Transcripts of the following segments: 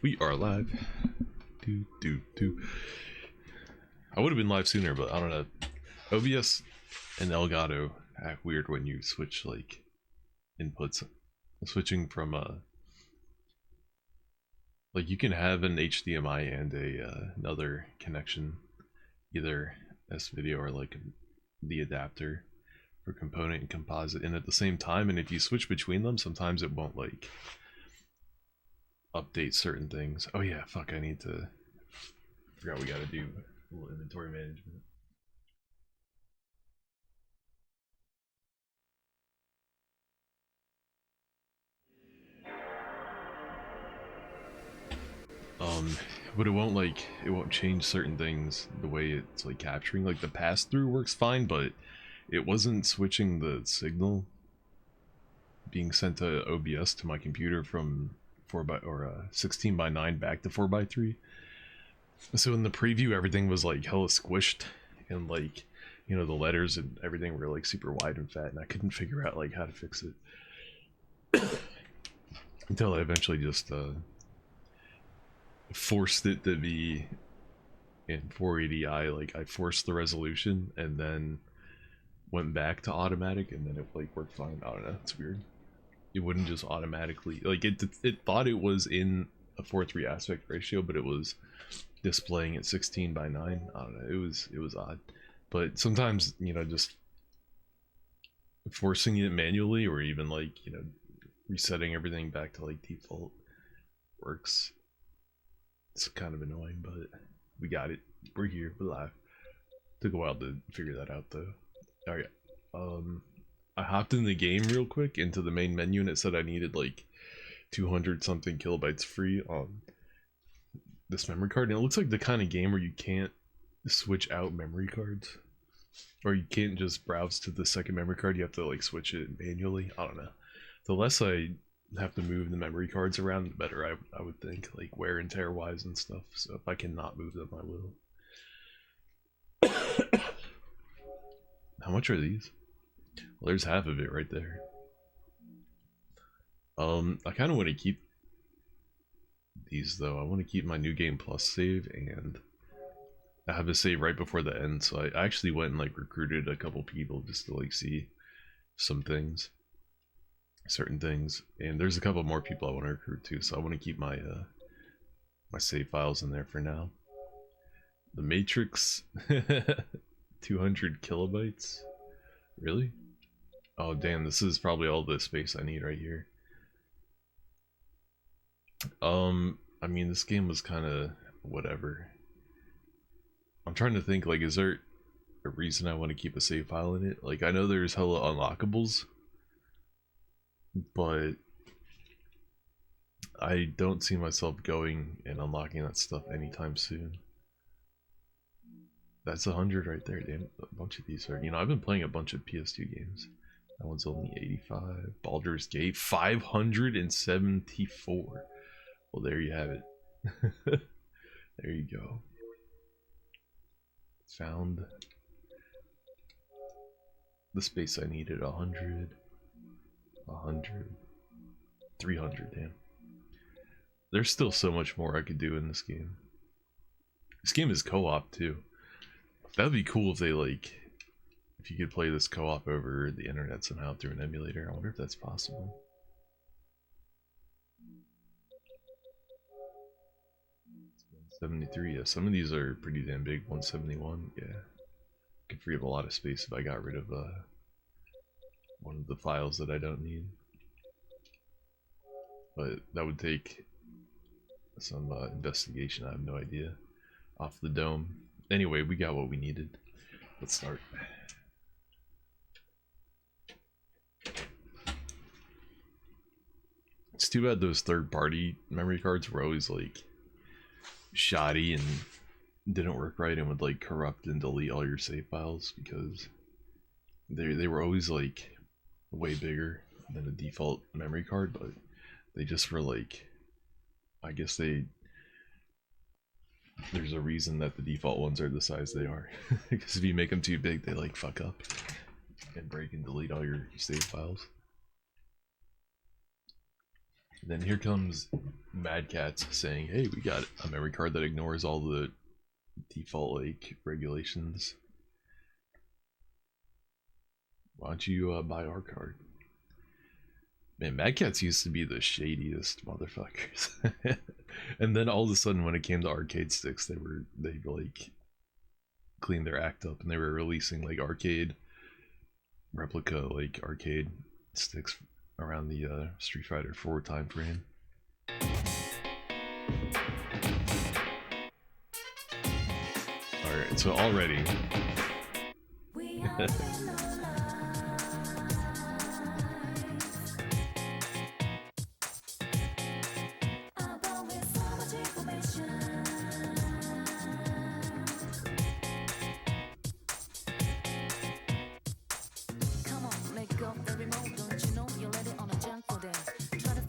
We are live. I would have been live sooner, but I don't know. OBS and Elgato act weird when you switch like inputs. Switching from like you can have an HDMI and another connection, either S-video or like the adapter for component and composite in at the same time, and if you switch between them, sometimes it won't like update certain things. Oh yeah, fuck, I need to forgot we gotta do a little inventory management. But it won't change certain things the way it's like capturing. Like the pass through works fine, but it wasn't switching the signal being sent to OBS to my computer from 16:9 back to 4:3. So in the preview, everything was like hella squished, and like, you know, the letters and everything were like super wide and fat, and I couldn't figure out like how to fix it until I eventually just forced it to be in 480i. Like I forced the resolution and then went back to automatic, and then it like worked fine. I don't know, it's weird. It wouldn't just automatically, like it thought it was in a 4:3 aspect ratio, but it was displaying at 16:9. I don't know, it was odd. But sometimes, you know, just forcing it manually or even like, you know, resetting everything back to like default works. It's kind of annoying, but we got it. We're here. We're live. Took a while to figure that out, though. Alright. I hopped in the game real quick into the main menu, and it said I needed like 200 something kilobytes free on this memory card. And it looks like the kind of game where you can't switch out memory cards, or you can't just browse to the second memory card. You have to like switch it manually. I don't know. The less I have to move the memory cards around, the better, I would think, like wear and tear wise and stuff. So if I can not move them, I will. How much are these? Well, there's half of it right there. I kind of want to keep these though. I want to keep my New Game Plus save, and I have a save right before the end, so I actually went and like recruited a couple people just to like see some things, certain things, and there's a couple more people I want to recruit too, so I want to keep my my save files in there for now. The Matrix 200 kilobytes? Really? Oh damn, this is probably all the space I need right here. I mean, this game was kind of whatever. I'm trying to think, like, is there a reason I want to keep a save file in it? Like, I know there's hella unlockables, but I don't see myself going and unlocking that stuff anytime soon. That's 100 right there, damn. A bunch of these are, you know, I've been playing a bunch of PS2 games. That one's only 85. Baldur's Gate 574. Well, there you have it. There you go. Found the space I needed. 100, 100, 300. Damn. There's still so much more I could do in this game. This game is co-op too. That would be cool if they like, if you could play this co-op over the internet somehow through an emulator. I wonder if that's possible. It's 173. Yeah, some of these are pretty damn big. 171. Yeah, could free up a lot of space if I got rid of one of the files that I don't need. But that would take some investigation. I have no idea. Off the dome. Anyway, we got what we needed. Let's start. It's too bad those third-party memory cards were always like shoddy and didn't work right and would like corrupt and delete all your save files, because they were always like way bigger than a default memory card, but they just were like, I guess there's a reason that the default ones are the size they are. Because if you make them too big, they like fuck up and break and delete all your save files. Then here comes Mad Catz saying, hey, we got a memory card that ignores all the default like regulations. Why don't you buy our card? Man, Mad Catz used to be the shadiest motherfuckers. And then all of a sudden when it came to arcade sticks, they like cleaned their act up and they were releasing like arcade replica like arcade sticks around the Street Fighter 4 time frame. Alright, so already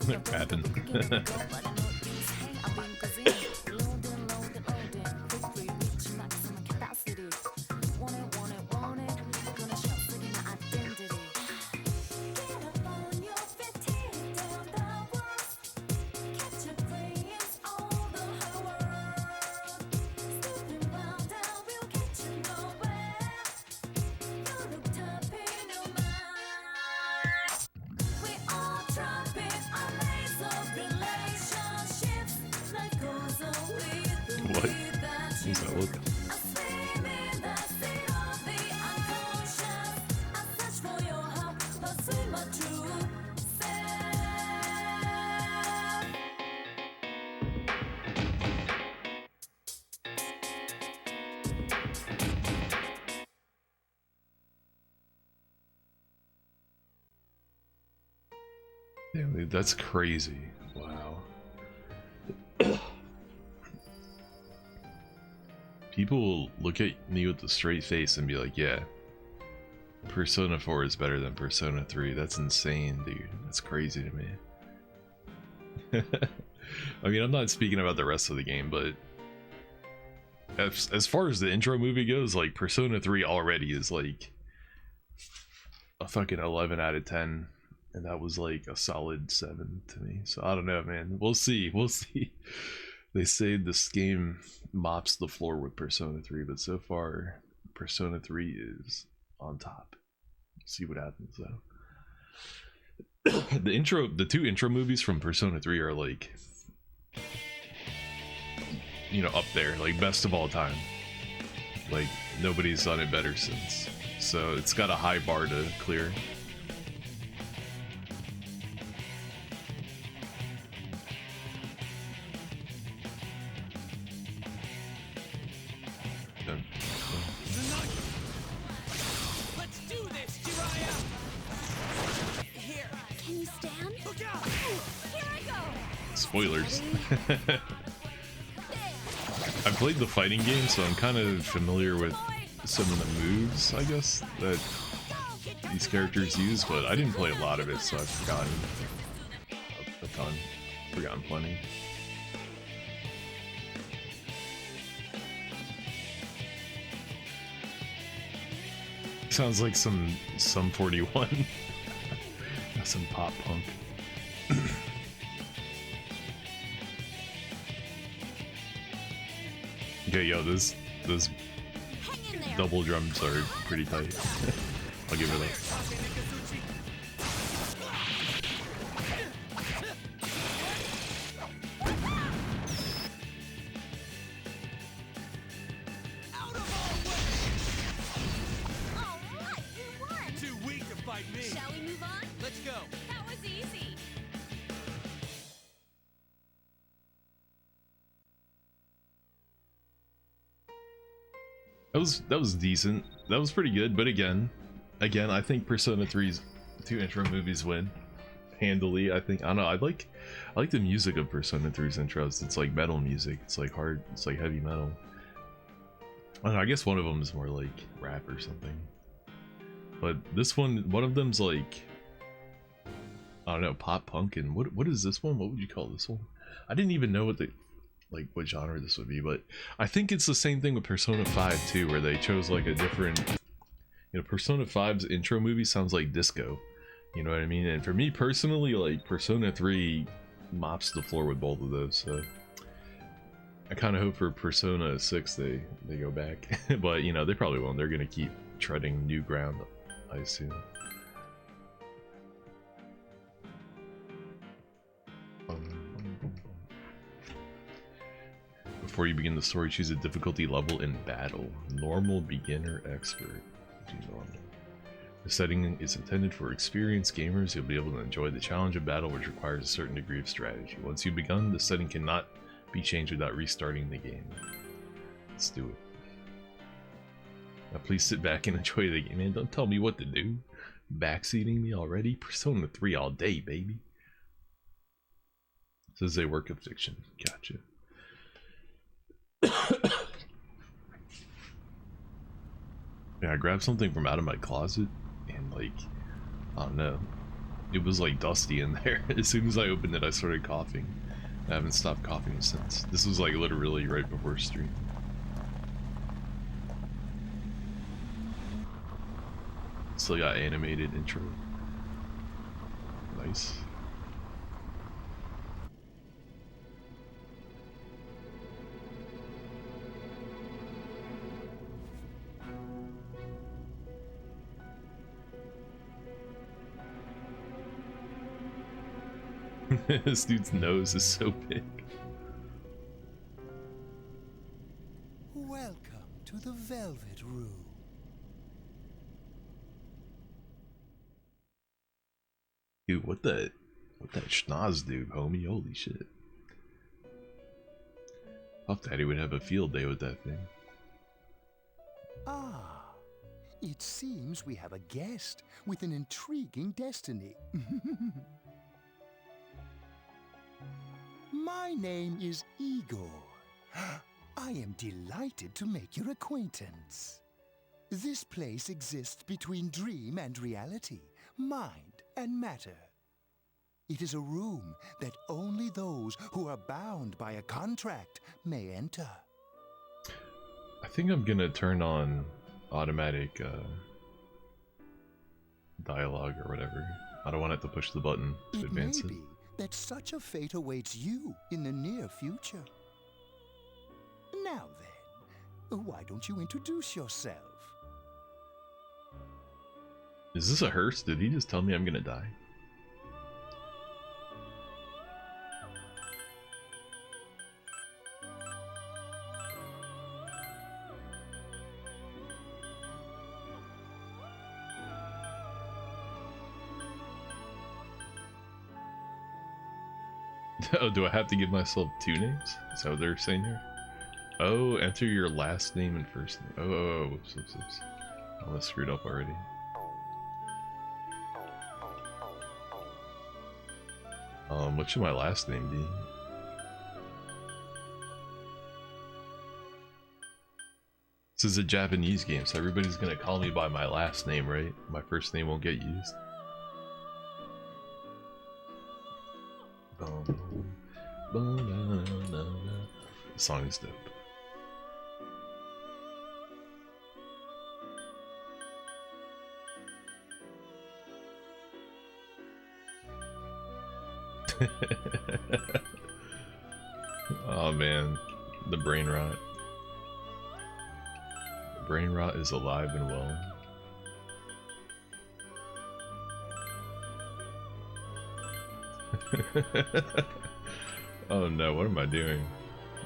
what happened? What? What's that look? Damn, that's crazy. Wow. People will look at me with a straight face and be like, yeah, Persona 4 is better than Persona 3. That's insane, dude. That's crazy to me. I mean, I'm not speaking about the rest of the game, but as far as the intro movie goes, like, Persona 3 already is like a fucking 11 out of 10. And that was like a solid 7 to me. So I don't know, man. We'll see. We'll see. They say this game mops the floor with Persona 3, but so far, Persona 3 is on top. See what happens though. The two intro movies from Persona 3 are like, you know, up there, like best of all time. Like nobody's done it better since. So it's got a high bar to clear. Spoilers. I played the fighting game, so I'm kind of familiar with some of the moves, I guess, that these characters use, but I didn't play a lot of it, so I've forgotten a ton. Forgotten plenty. Sounds like some 41. Some pop punk. Okay, yo, those double drums are pretty tight. I'll give it that. That was decent. That was pretty good, but again, I think Persona 3's two intro movies win handily. I don't know. I like the music of Persona 3's intros. It's like metal music. It's like hard. It's like heavy metal. I don't know. I guess one of them is more like rap or something. But this one of them's like, I don't know, pop punk. And what is this one? What would you call this one? I didn't even know what genre this would be, but I think it's the same thing with Persona 5 too, where they chose like a different, you know, Persona 5's intro movie sounds like disco, you know what I mean? And for me personally, like Persona 3 mops the floor with both of those, so I kind of hope for Persona 6 they go back. But, you know, they probably won't. They're going to keep treading new ground, I assume. Before you begin the story, choose a difficulty level in battle. Normal, beginner, expert. Do normal. The setting is intended for experienced gamers. You'll be able to enjoy the challenge of battle, which requires a certain degree of strategy. Once you've begun, the setting cannot be changed without restarting the game. Let's do it. Now please sit back and enjoy the game, man. Don't tell me what to do. Backseating me already? Persona 3 all day, baby. This is a work of fiction. Gotcha. Yeah, I grabbed something from out of my closet and, like, I don't know, it was like dusty in there. As soon as I opened it, I started coughing. I haven't stopped coughing since. This was like literally right before stream. Still got animated intro. Nice. This dude's nose is so big. Welcome to the Velvet Room. Dude, what that schnoz dude, homie? Holy shit. Puff Daddy would have a field day with that thing. Ah, it seems we have a guest with an intriguing destiny. My name is Igor. I am delighted to make your acquaintance. This place exists between dream and reality, mind and matter. It is a room that only those who are bound by a contract may enter. I think I'm gonna turn on automatic dialogue or whatever. I don't want it to push the button to advance it. It may be that such a fate awaits you in the near future. Now then, why don't you introduce yourself? Is this a hearse? Did he just tell me I'm gonna die? Oh, do I have to give myself two names? Is that what they're saying here? Oh, enter your last name and first name. Oh, whoops. Oh, I screwed up already. What should my last name be? This is a Japanese game, so everybody's gonna call me by my last name, right? My first name won't get used. The song is dope. Oh man, the brain rot. The brain rot is alive and well. Oh no, what am I doing?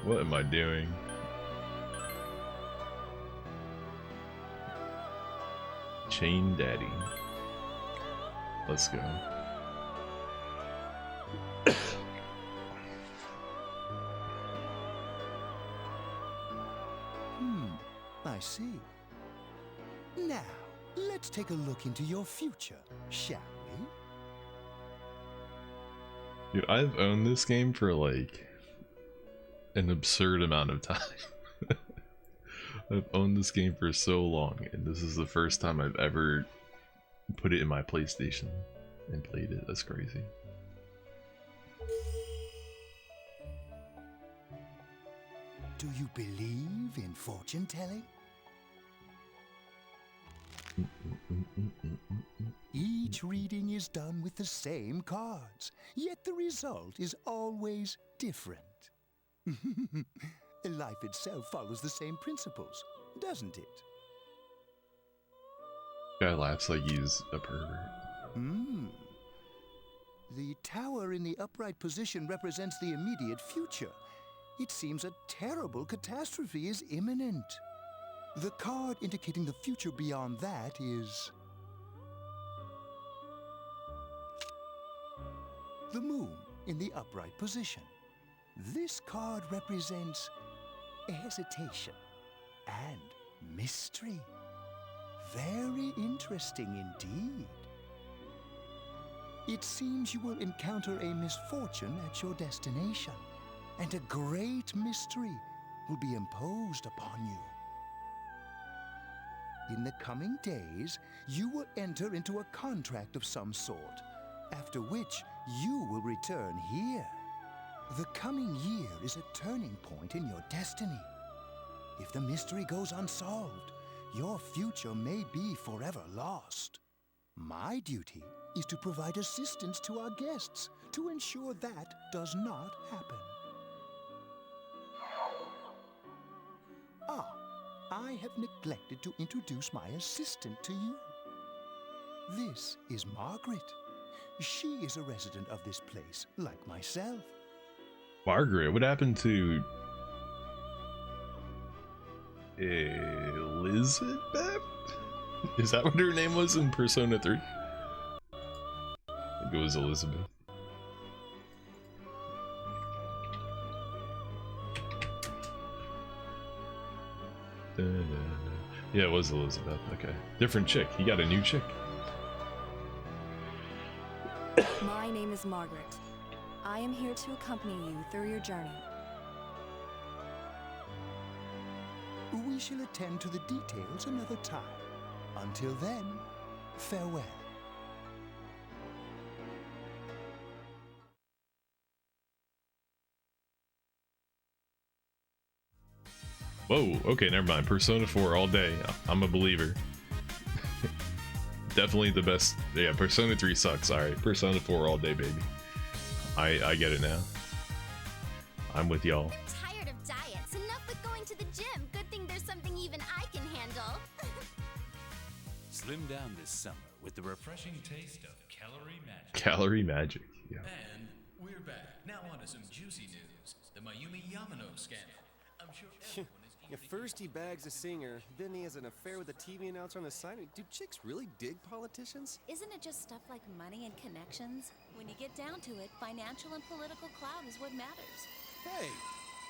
What am I doing? Chain Daddy. Let's go. I see. Now, let's take a look into your future, shall we? Dude, I've owned this game for like an absurd amount of time. I've owned this game for so long, and this is the first time I've ever put it in my PlayStation and played it. That's crazy. Do you believe in fortune telling? Each reading is done with the same cards, yet the result is always different. Life itself follows the same principles, doesn't it? Guy laughs like he's a pervert. The tower in the upright position represents the immediate future. It seems a terrible catastrophe is imminent. The card indicating the future beyond that is the moon in the upright position. This card represents hesitation and mystery. Very interesting indeed. It seems you will encounter a misfortune at your destination, and a great mystery will be imposed upon you. In the coming days, you will enter into a contract of some sort, after which you will return here. The coming year is a turning point in your destiny. If the mystery goes unsolved, your future may be forever lost. My duty is to provide assistance to our guests to ensure that does not happen. I have neglected to introduce my assistant to you. This is Margaret. She is a resident of this place, like myself. Margaret, what happened to Elizabeth? Is that what her name was in Persona 3? I think it was Elizabeth. Yeah, it was Elizabeth. Okay. Different chick. You got a new chick. My name is Margaret. I am here to accompany you through your journey. We shall attend to the details another time. Until then, farewell. Whoa, okay, never mind. Persona 4 all day. I'm a believer. Definitely the best. Yeah, Persona 3 sucks. Alright, Persona 4 all day, baby. I get it now. I'm with y'all. Tired of diets. Enough with going to the gym. Good thing there's something even I can handle. Slim down this summer with the refreshing taste of Calorie Magic. Calorie Magic, yeah. And we're back. Now on to some juicy news. The Mayumi Yamano scandal. I'm sure everyone is At first he bags a singer, then he has an affair with a TV announcer on the side. Do chicks really dig politicians? Isn't it just stuff like money and connections? When you get down to it, financial and political clout is what matters. Hey,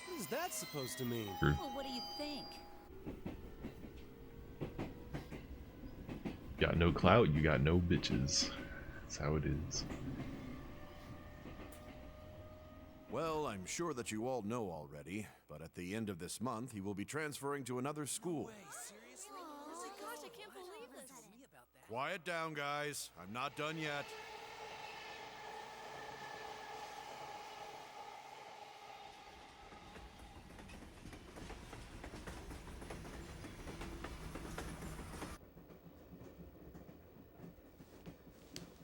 what is that supposed to mean? True. Well, what do you think? Got no clout, you got no bitches. That's how it is. Well, I'm sure that you all know already, but at the end of this month, he will be transferring to another school. Oh my gosh, I can't believe this. Quiet down, guys. I'm not done yet.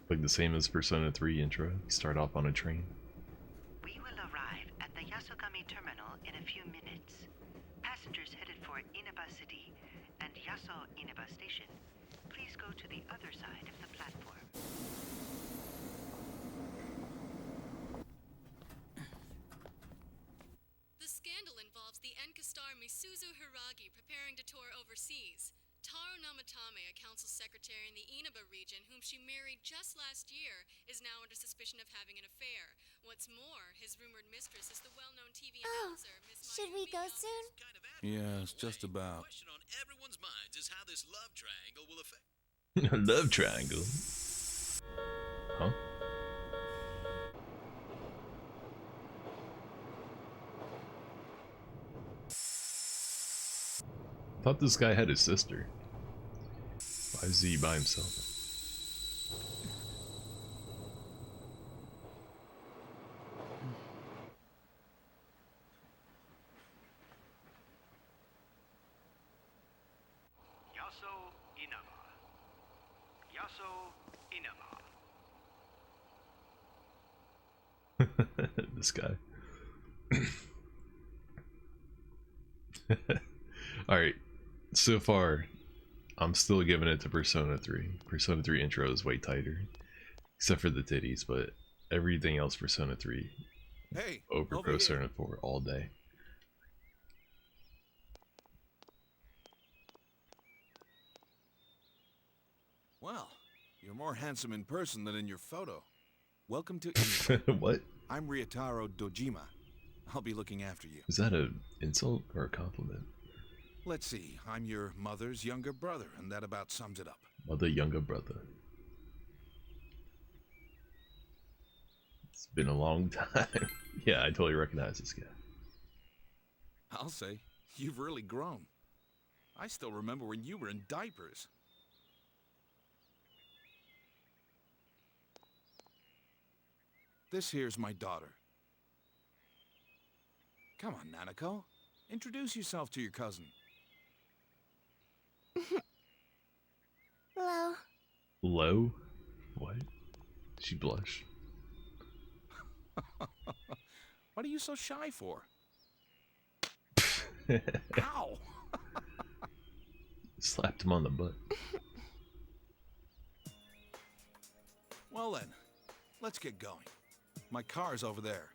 Like the same as Persona 3 intro. You start off on a train. We will arrive at the Yasogami terminal in a few minutes. Passengers headed for Inaba City and Yaso Inaba Station, please go to the other side of the platform. The scandal involves the Enka star Misuzu Hiragi preparing to tour overseas. Taro Namatame, a council secretary in the Inaba region whom she married just last year, is now under suspicion of having an affair. What's more, his rumored mistress is the well-known TV announcer, Miss Should we Mayumi go Yamamoto. soon? Yes, just about. The question on everyone's minds is how this love triangle will affect. Love triangle. Huh? Thought this guy had a sister. Why is he by himself? Yaso Inaba, Yaso Inaba. This guy. Alright, so far, I'm still giving it to Persona 3. Persona 3 intro is way tighter. Except for the titties, but everything else Persona 3 over Persona 4 all day. Well, you're more handsome in person than in your photo. Welcome to What? I'm Ryotaro Dojima. I'll be looking after you. Is that an insult or a compliment? Let's see, I'm your mother's younger brother, and that about sums it up. Mother, younger brother. It's been a long time. Yeah, I totally recognize this guy. I'll say, you've really grown. I still remember when you were in diapers. This here's my daughter. Come on, Nanako. Introduce yourself to your cousin. Hello. Low? What? She blush. What are you so shy for? Ow! Slapped him on the butt. Well then, let's get going. My car's over there.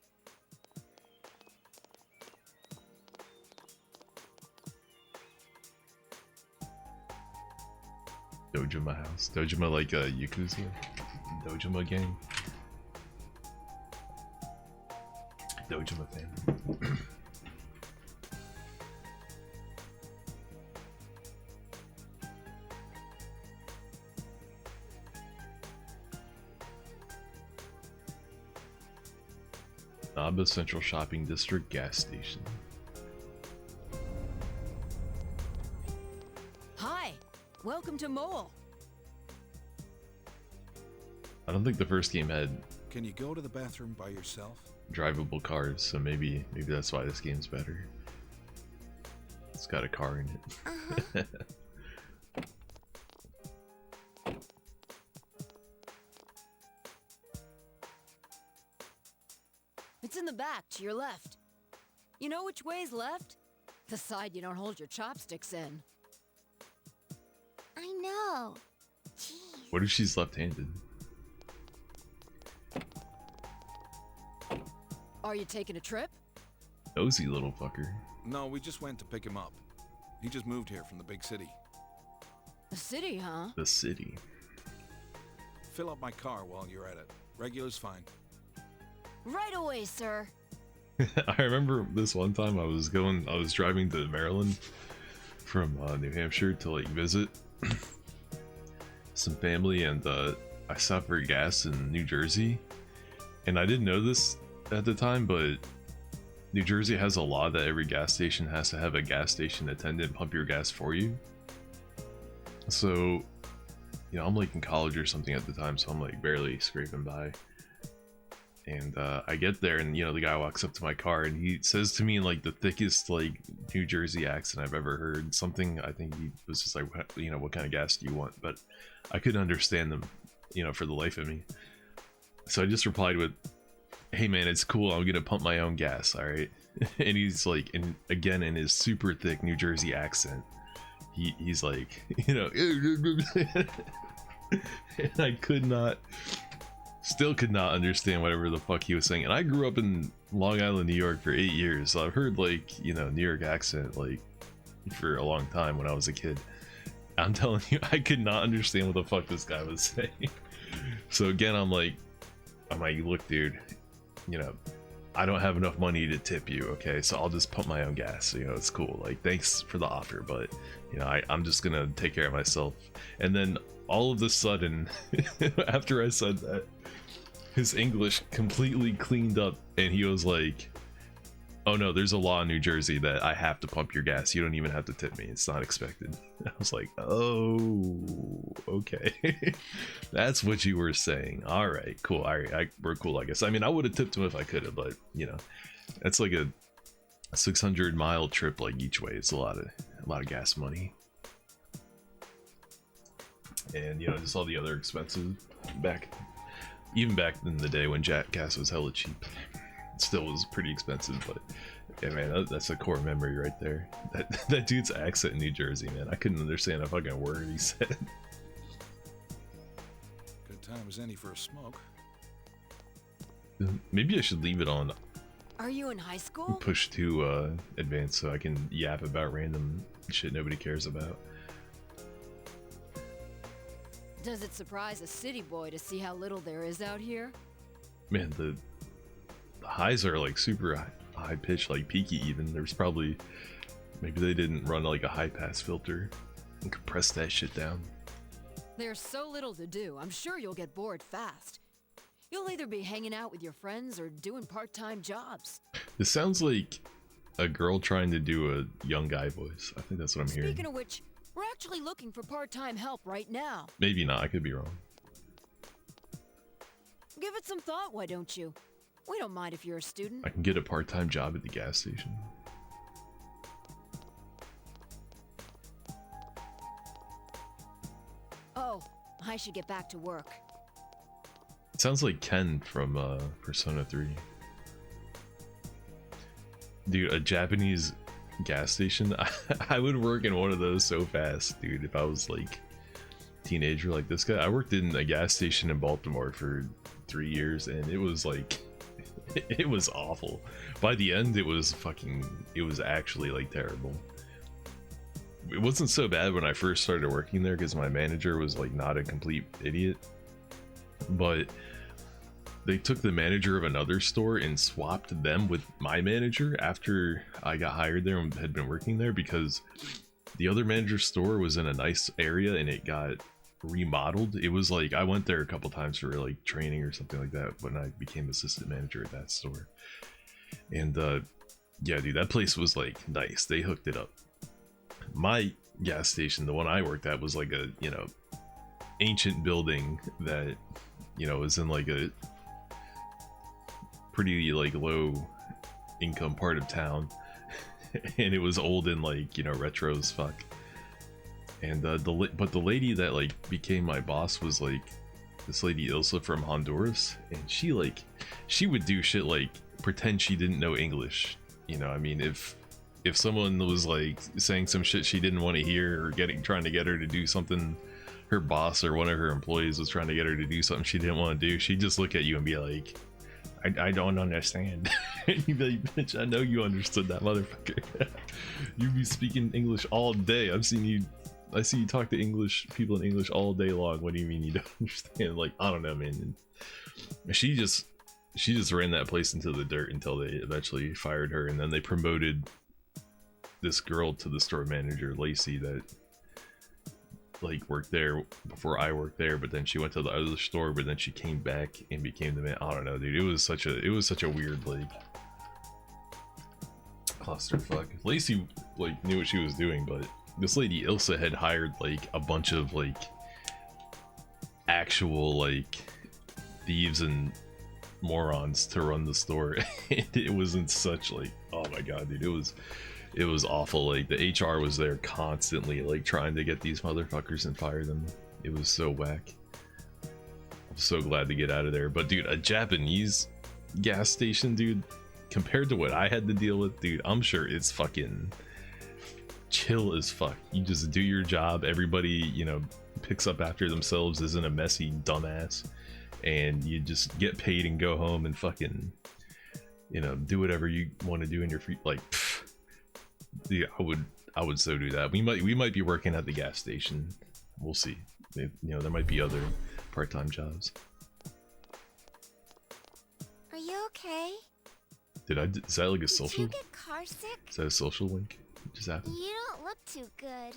Dojima house. Dojima like a Yakuza? Dojima gang? Dojima family. Naba Central Shopping District gas station. Hi, welcome to Mole. I don't think the first game had Can you go to the bathroom by yourself? drivable cars, so maybe that's why this game's better. It's got a car in it. It's in the back, to your left. You know which way's left? The side you don't hold your chopsticks in. I know. Jeez. What if she's left-handed? Are you taking a trip? Nosy little fucker. No, we just went to pick him up. He just moved here from the big city. The city, huh? The city. Fill up my car while you're at it. Regular's fine. Right away, sir. I remember this one time I was driving to Maryland from New Hampshire to like visit some family, and I stopped for gas in New Jersey, and I didn't know this at the time, but New Jersey has a law that every gas station has to have a gas station attendant pump your gas for you. So, you know, I'm like in college or something at the time, so I'm like barely scraping by. And I get there, and you know, the guy walks up to my car and he says to me in like the thickest like New Jersey accent I've ever heard something. I think he was just like, you know, what kind of gas do you want? But I couldn't understand them, you know, for the life of me. So I just replied with, hey man, it's cool, I'm gonna pump my own gas, all right? And he's like, and again in his super thick New Jersey accent, he's like, you know, and I still could not understand whatever the fuck he was saying. And I grew up in Long Island, New York for 8 years, so I've heard like, you know, New York accent like for a long time when I was a kid. I'm telling you, I could not understand what the fuck this guy was saying. So again, I'm like, look dude, you know, I don't have enough money to tip you, okay, so I'll just pump my own gas, you know, it's cool, like thanks for the offer, but you know, I'm just gonna take care of myself. And then all of a sudden after I said that, his English completely cleaned up, and he was like, oh no, there's a law in New Jersey that I have to pump your gas, you don't even have to tip me, it's not expected. I was like, oh, okay. That's what you were saying. All right, cool. All right, we're cool, I guess. I mean, I would have tipped him if I could have, but you know, that's like a 600-mile trip, like each way. It's a lot of gas money. and you know, just all the other expenses even back in the day when gas was hella cheap. It still was pretty expensive, but yeah, man, that's a core memory right there. That dude's accent in New Jersey, man, I couldn't understand a fucking word he said. Good time as any for a smoke. Maybe I should leave it on Are you in high school? push to advance so I can yap about random shit nobody cares about. Does it surprise a city boy to see how little there is out here? Man, the highs are like super high pitched, like peaky even. There's probably, maybe they didn't run like a high pass filter and compress that shit down. There's so little to do, I'm sure you'll get bored fast. You'll either be hanging out with your friends or doing part-time jobs. This sounds like a girl trying to do a young guy voice. I think that's what I'm hearing. Speaking of which, we're actually looking for part-time help right now. Maybe not, I could be wrong. Give it some thought, why don't you? We don't mind if you're a student. I can get a part-time job at the gas station. Oh, I should get back to work. It sounds like Ken from Persona 3. Dude, a Japanese gas station? I would work in one of those so fast, dude, if I was like teenager like this guy. I worked in a gas station in Baltimore for 3 years and it was like it was awful. By the end it was actually like terrible. It wasn't so bad when I first started working there because my manager was like not a complete idiot, but they took the manager of another store and swapped them with my manager after I got hired there and had been working there, because the other manager's store was in a nice area and it got remodeled. It was like I went there a couple times for like training or something like that when I became assistant manager at that store. And yeah, dude, that place was like nice. They hooked it up. My gas station, the one I worked at, was like a, you know, ancient building that, you know, was in like a pretty like low income part of town. And it was old and like, you know, retro as fuck. And but the lady that like became my boss was like this lady Ilsa from Honduras, and she would do shit like pretend she didn't know English. You know, I mean, if someone was like saying some shit she didn't want to hear or trying to get her to do something, her boss or one of her employees was trying to get her to do something she didn't want to do, she'd just look at you and be like, I don't understand. You'd be like, bitch, I know you understood that, motherfucker. You be speaking English all day. I see you talk to English people in English all day long. What do you mean you don't understand? Like, I don't know, man. And she just ran that place into the dirt until they eventually fired her, and then they promoted this girl to the store manager, Lacey, that like worked there before I worked there, but then she went to the other store, but then she came back and became the man. I don't know, dude. It was such a weird like clusterfuck. Lacey like knew what she was doing, but this lady Ilsa had hired like a bunch of like actual like thieves and morons to run the store. And it wasn't such like, oh my god, dude, it was awful. Like the HR was there constantly like trying to get these motherfuckers and fire them. It was so whack. I'm so glad to get out of there. But dude, a Japanese gas station, dude, compared to what I had to deal with, dude, I'm sure it's fucking chill as fuck. You just do your job, everybody, you know, picks up after themselves, isn't a messy dumbass, and you just get paid and go home and fucking, you know, do whatever you want to do in your free, like, pfft. Yeah, I would so do that. We might be working at the gas station. We'll see. You know, there might be other part-time jobs. Are you okay? Is that like a social? Did you get car sick? Is that a social link? What just happened? You don't look too good.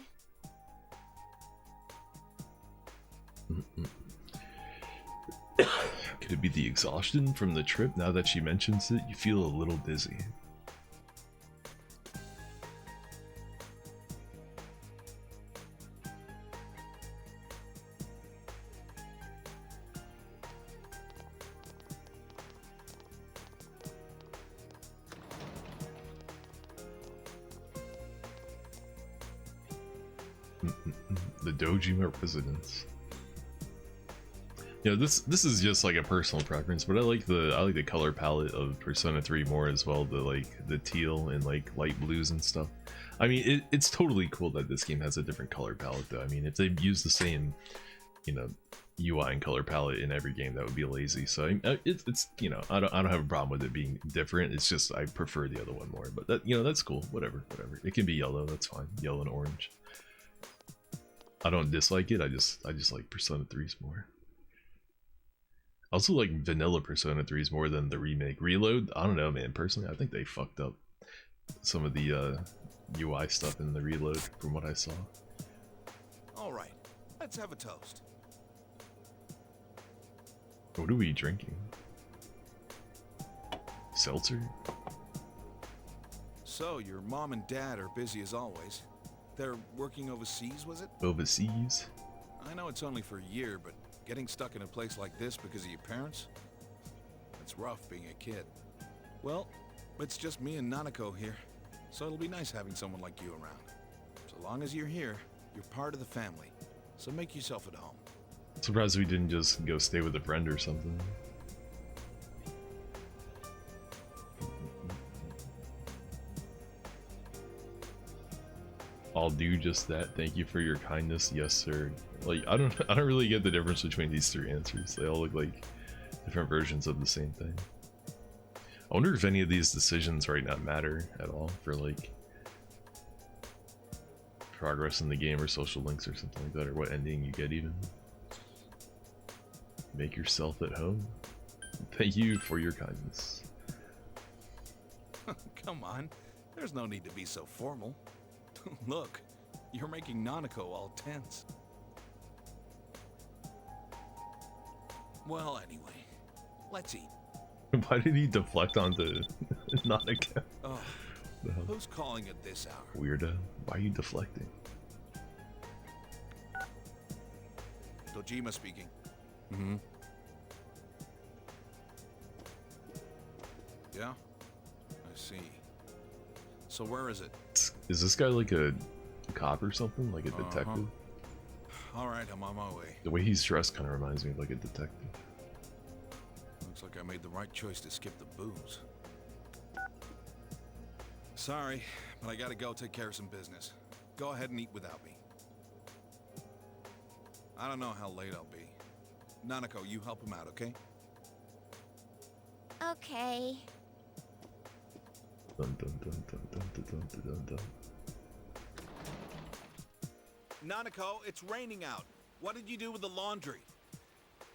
Could it be the exhaustion from the trip? Now that she mentions it, you feel a little dizzy. The Dojima residence. You know, this is just like a personal preference, but I like the color palette of Persona 3 more as well. The teal and like light blues and stuff. I mean, it's totally cool that this game has a different color palette though. I mean, if they use the same, you know, UI and color palette in every game, that would be lazy. So it's you know, I don't have a problem with it being different. It's just I prefer the other one more. But that, you know, that's cool. Whatever. It can be yellow. That's fine. Yellow and orange. I don't dislike it. I just like Persona 3's more. I also like vanilla Persona 3's more than the remake. Reload, I don't know, man. Personally, I think they fucked up some of the UI stuff in the Reload from what I saw. All right, let's have a toast. What are we drinking? Seltzer? So, your mom and dad are busy as always. They're working overseas, was it? Overseas? I know it's only for a year, but getting stuck in a place like this because of your parents? It's rough being a kid. Well, it's just me and Nanako here, so it'll be nice having someone like you around. So long as you're here, you're part of the family, so make yourself at home. Surprised we didn't just go stay with a friend or something. I'll do just that. Thank you for your kindness. Yes, sir. Like, I don't really get the difference between these three answers. They all look like different versions of the same thing. I wonder if any of these decisions right now matter at all for like progress in the game or social links or something like that, or what ending you get even. Make yourself at home. Thank you for your kindness. Come on, there's no need to be so formal. Look, you're making Nanako all tense. Well, anyway, let's eat. Why did he deflect onto Nanako? Oh, who's calling at this hour? Weirdo. Why are you deflecting? Dojima speaking. Mm-hmm. Yeah? I see. So where is it? Is this guy like a cop or something? Like a detective? Alright, I'm on my way. The way he's dressed kind of reminds me of like a detective. Looks like I made the right choice to skip the booze. Sorry, but I gotta go take care of some business. Go ahead and eat without me. I don't know how late I'll be. Nanako, you help him out, okay? Okay. Dun, dun, dun, dun, dun, dun, dun, dun, dun. Nanako, it's raining out. What did you do with the laundry?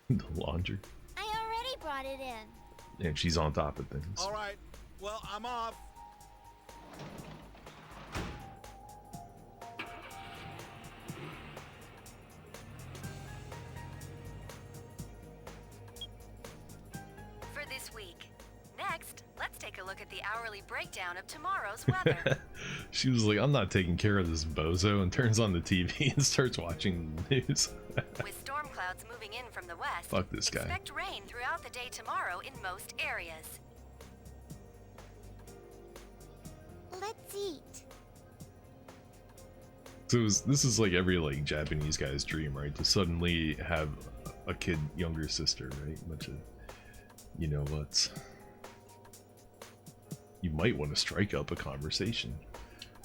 The laundry? I already brought it in. And she's on top of things. Alright, well, I'm off. For this week. Next, let's take a look at the hourly breakdown of tomorrow's weather. She was like, I'm not taking care of this bozo, and turns on the TV and starts watching the news. With storm clouds moving in from the west, Fuck this guy. expect rain throughout the day tomorrow in most areas. Let's eat. So this is like every like Japanese guy's dream, right? To suddenly have a kid, younger sister, right? Bunch of, you know what? You might want to strike up a conversation.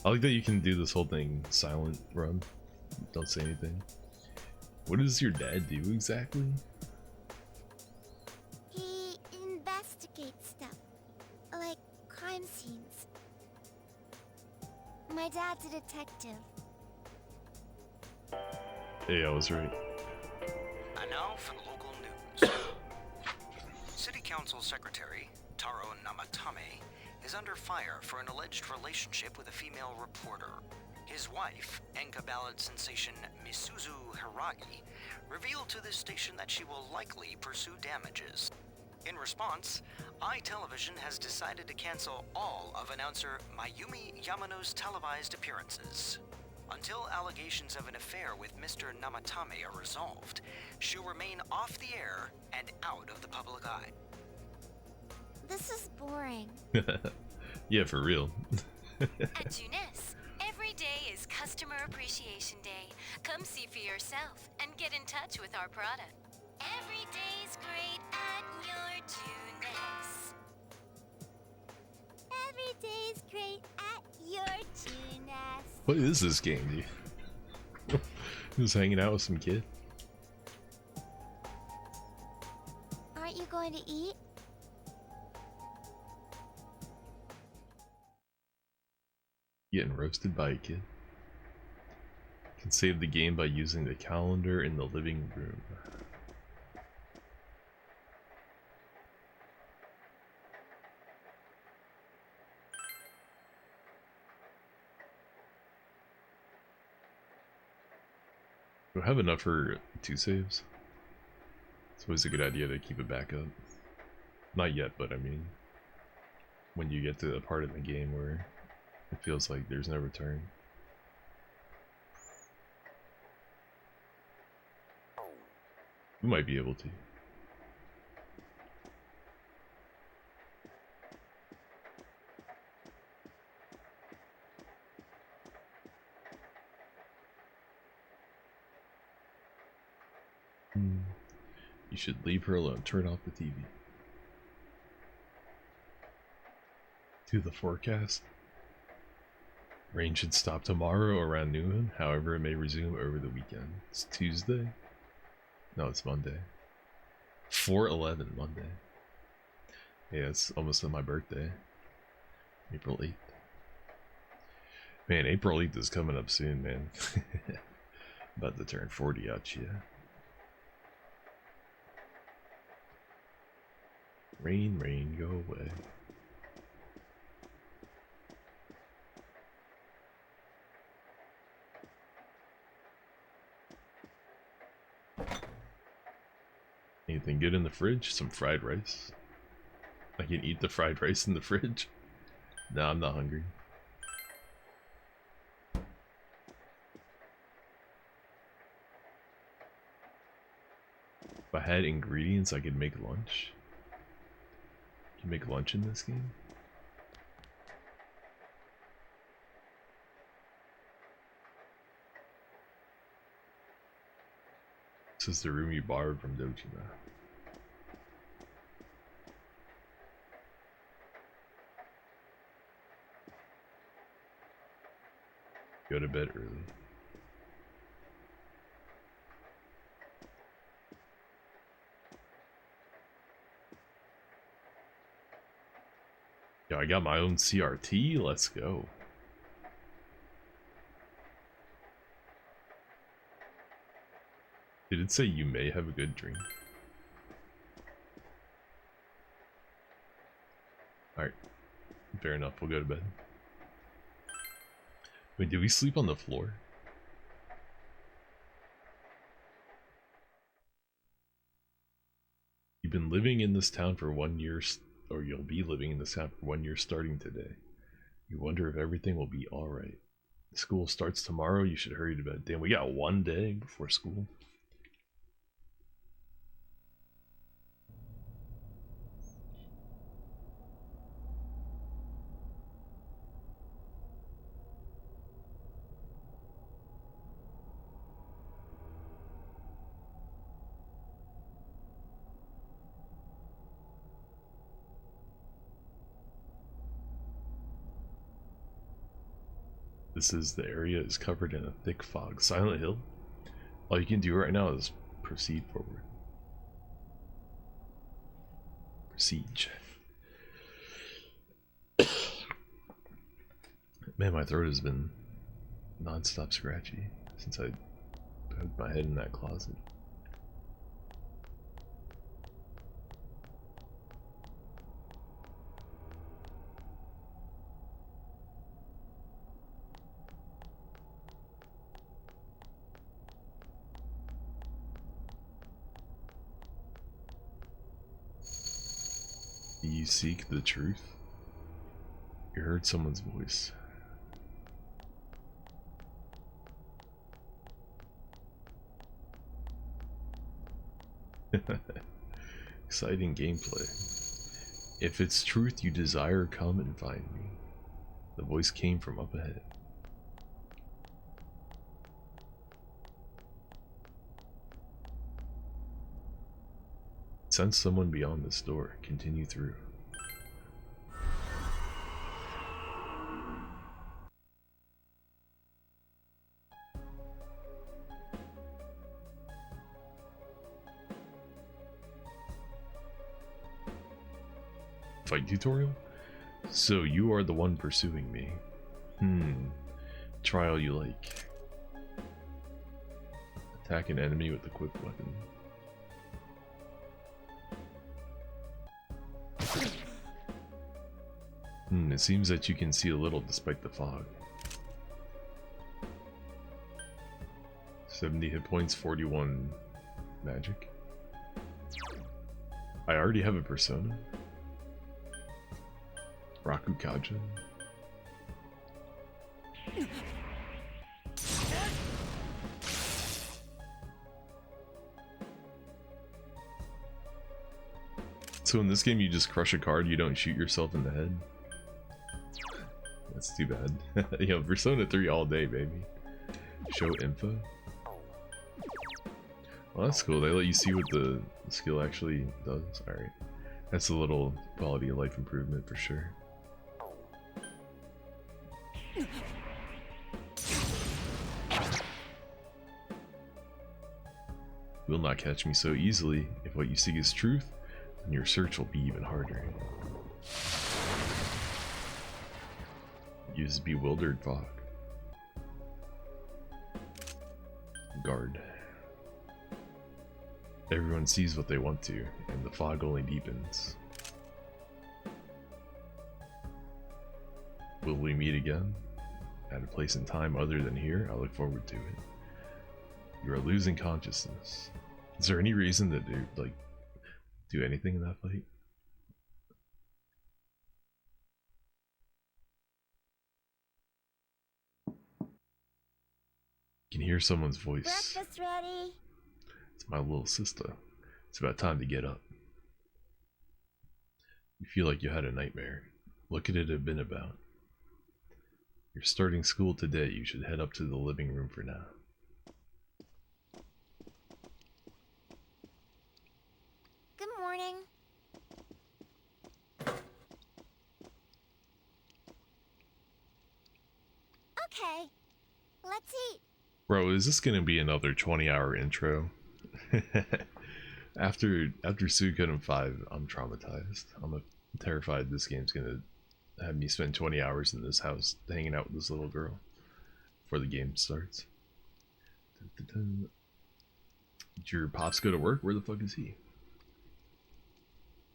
I like that you can do this whole thing silent, run. Don't say anything. What does your dad do exactly? He investigates stuff, like crime scenes. My dad's a detective. Hey, I was right. And now for the local news. City Council Secretary Taro Namatame is under fire for an alleged relationship with a female reporter. His wife, Enka ballad sensation Misuzu Hiragi, revealed to this station that she will likely pursue damages. In response, iTelevision has decided to cancel all of announcer Mayumi Yamano's televised appearances. Until allegations of an affair with Mr. Namatame are resolved, she'll remain off the air and out of the public eye. This is boring. Yeah, for real. At Junes, every day is Customer Appreciation Day. Come see for yourself and get in touch with our product. Every day's great at your tunes. Every day's great at your tunes. What is this game, dude? Just hanging out with some kid? Aren't you going to eat? Getting roasted by a kid. Can save the game by using the calendar in the living room. Do I have enough for 2 saves? It's always a good idea to keep it back up. Not yet, but I mean, when you get to the part of the game where it feels like there's no return. We might be able to. You should leave her alone. Turn off the TV. To the forecast. Rain should stop tomorrow around noon, however it may resume over the weekend. It's Tuesday? No, it's Monday. 4/11 Monday. Yeah, it's almost on my birthday. April 8th. Man, April 8th is coming up soon, man. About to turn 40 out here. Rain, rain, go away. Anything good in the fridge? Some fried rice. I can eat the fried rice in the fridge. No, I'm not hungry. If I had ingredients, I could make lunch. Can you make lunch in this game? This is the room you borrowed from Dojima. Go to bed early. Yo, I got my own CRT. Let's go. Did it say you may have a good drink? Alright. Fair enough, we'll go to bed. Wait, did we sleep on the floor? You've been living in this town for 1 year, or you'll be living in this town for 1 year starting today. You wonder if everything will be alright. School starts tomorrow, you should hurry to bed. Damn, we got 1 day before school. This is the area is covered in a thick fog. Silent Hill? All you can do right now is proceed forward. Siege. Man, my throat has been non-stop scratchy since I poked my head in that closet. Do you seek the truth? You heard someone's voice. Exciting gameplay. If it's truth you desire, come and find me. The voice came from up ahead. sense someone beyond this door. Continue through. Fight tutorial? So you are the one pursuing me. Trial you like. Attack an enemy with a quick weapon. It seems that you can see a little despite the fog. 70 hit points, 41 magic. I already have a persona. Rakukaja. So in this game you just crush a card, you don't shoot yourself in the head? That's too bad. Yo, Persona 3 all day, baby. Show info. Well, that's cool. They let you see what the skill actually does. Alright. That's a little quality of life improvement for sure. You will not catch me so easily. If what you seek is truth, then your search will be even harder. Use bewildered fog. Guard. Everyone sees what they want to, and the fog only deepens. Will we meet again? At a place and time other than here? I look forward to it. You are losing consciousness. Is there any reason to do anything in that fight? You can hear someone's voice. Breakfast ready. It's my little sister. It's about time to get up. You feel like you had a nightmare. What could it have been about? You're starting school today. You should head up to the living room for now. Good morning. Okay, let's eat. Bro, is this gonna be another 20-hour intro? After Suikoden 5, I'm traumatized. I'm terrified this game's gonna have me spend 20 hours in this house hanging out with this little girl before the game starts. Did your pops go to work? Where the fuck is he?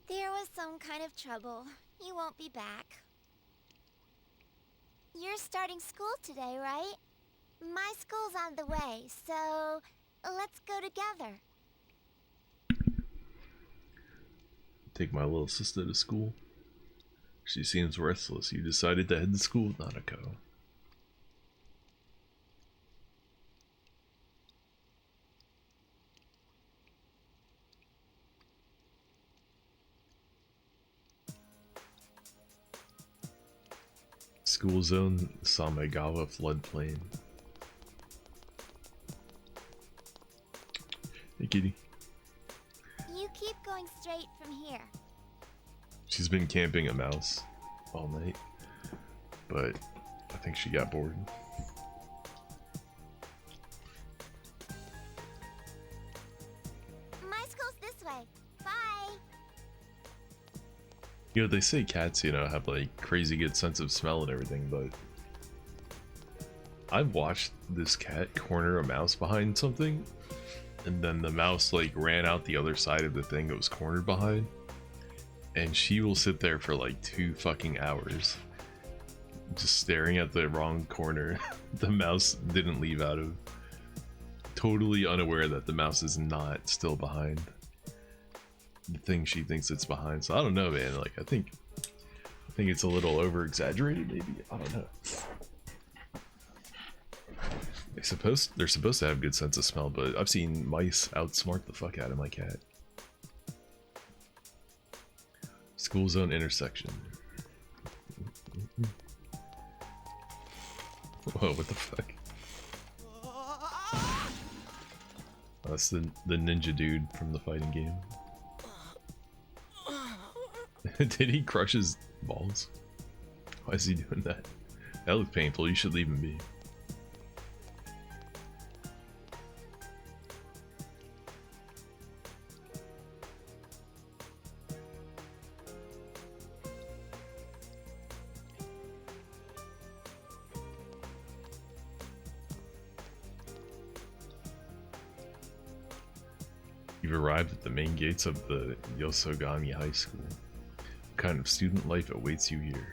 There was some kind of trouble. You won't be back. You're starting school today, right? My school's on the way, so let's go together. Take my little sister to school. She seems restless. You decided to head to school with Nanako. School zone, Samegawa floodplain. Hey, kitty. You keep going straight from here. She's been camping a mouse all night, but I think she got bored. My school's this way. Bye. You know, they say cats, you know, have like crazy good sense of smell and everything, but I've watched this cat corner a mouse behind something, and then the mouse like ran out the other side of the thing it was cornered behind, and she will sit there for like 2 fucking hours just staring at the wrong corner the mouse didn't leave out of, totally unaware that the mouse is not still behind the thing she thinks it's behind. So I don't know, man. Like I think it's a little over exaggerated, maybe. I don't know. They're supposed to have good sense of smell, but I've seen mice outsmart the fuck out of my cat. School zone intersection. Whoa, what the fuck? That's the ninja dude from the fighting game. Did he crush his balls? Why is he doing that? That looks painful. You should leave him be. You've arrived at the main gates of the Yosogami High School. What kind of student life awaits you here?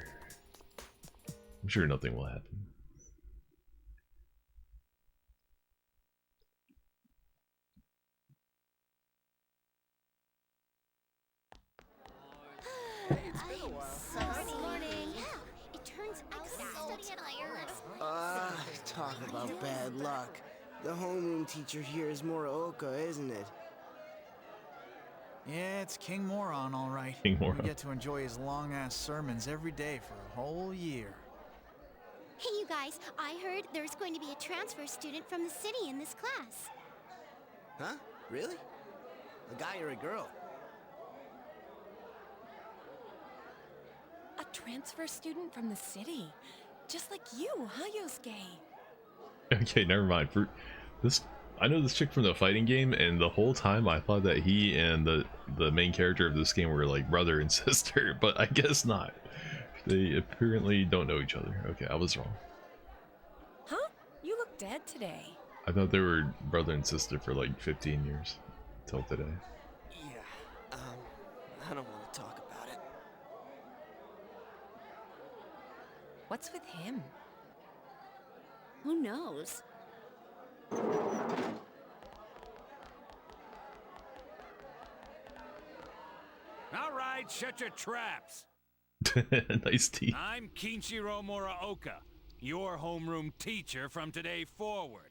I'm sure nothing will happen. Talk about bad luck. The homeroom teacher here is Muraoka, isn't it? Yeah, it's King Moron, all right. King Moron. We get to enjoy his long-ass sermons every day for a whole year. Hey, you guys, I heard there's going to be a transfer student from the city in this class. Huh? Really? A guy or a girl? A transfer student from the city. Just like you, huh, Yosuke? Okay, never mind. For this, I know this chick from the fighting game, and the whole time I thought that he and the main character of this game were like brother and sister, but I guess not. They apparently don't know each other. Okay, I was wrong. Huh? You look dead today. I thought they were brother and sister for like 15 years till today. Yeah, I don't want to talk about it. What's with him? Who knows? All right, shut your traps. Nice teeth. I'm Kinshiro Muraoka, your homeroom teacher from today forward.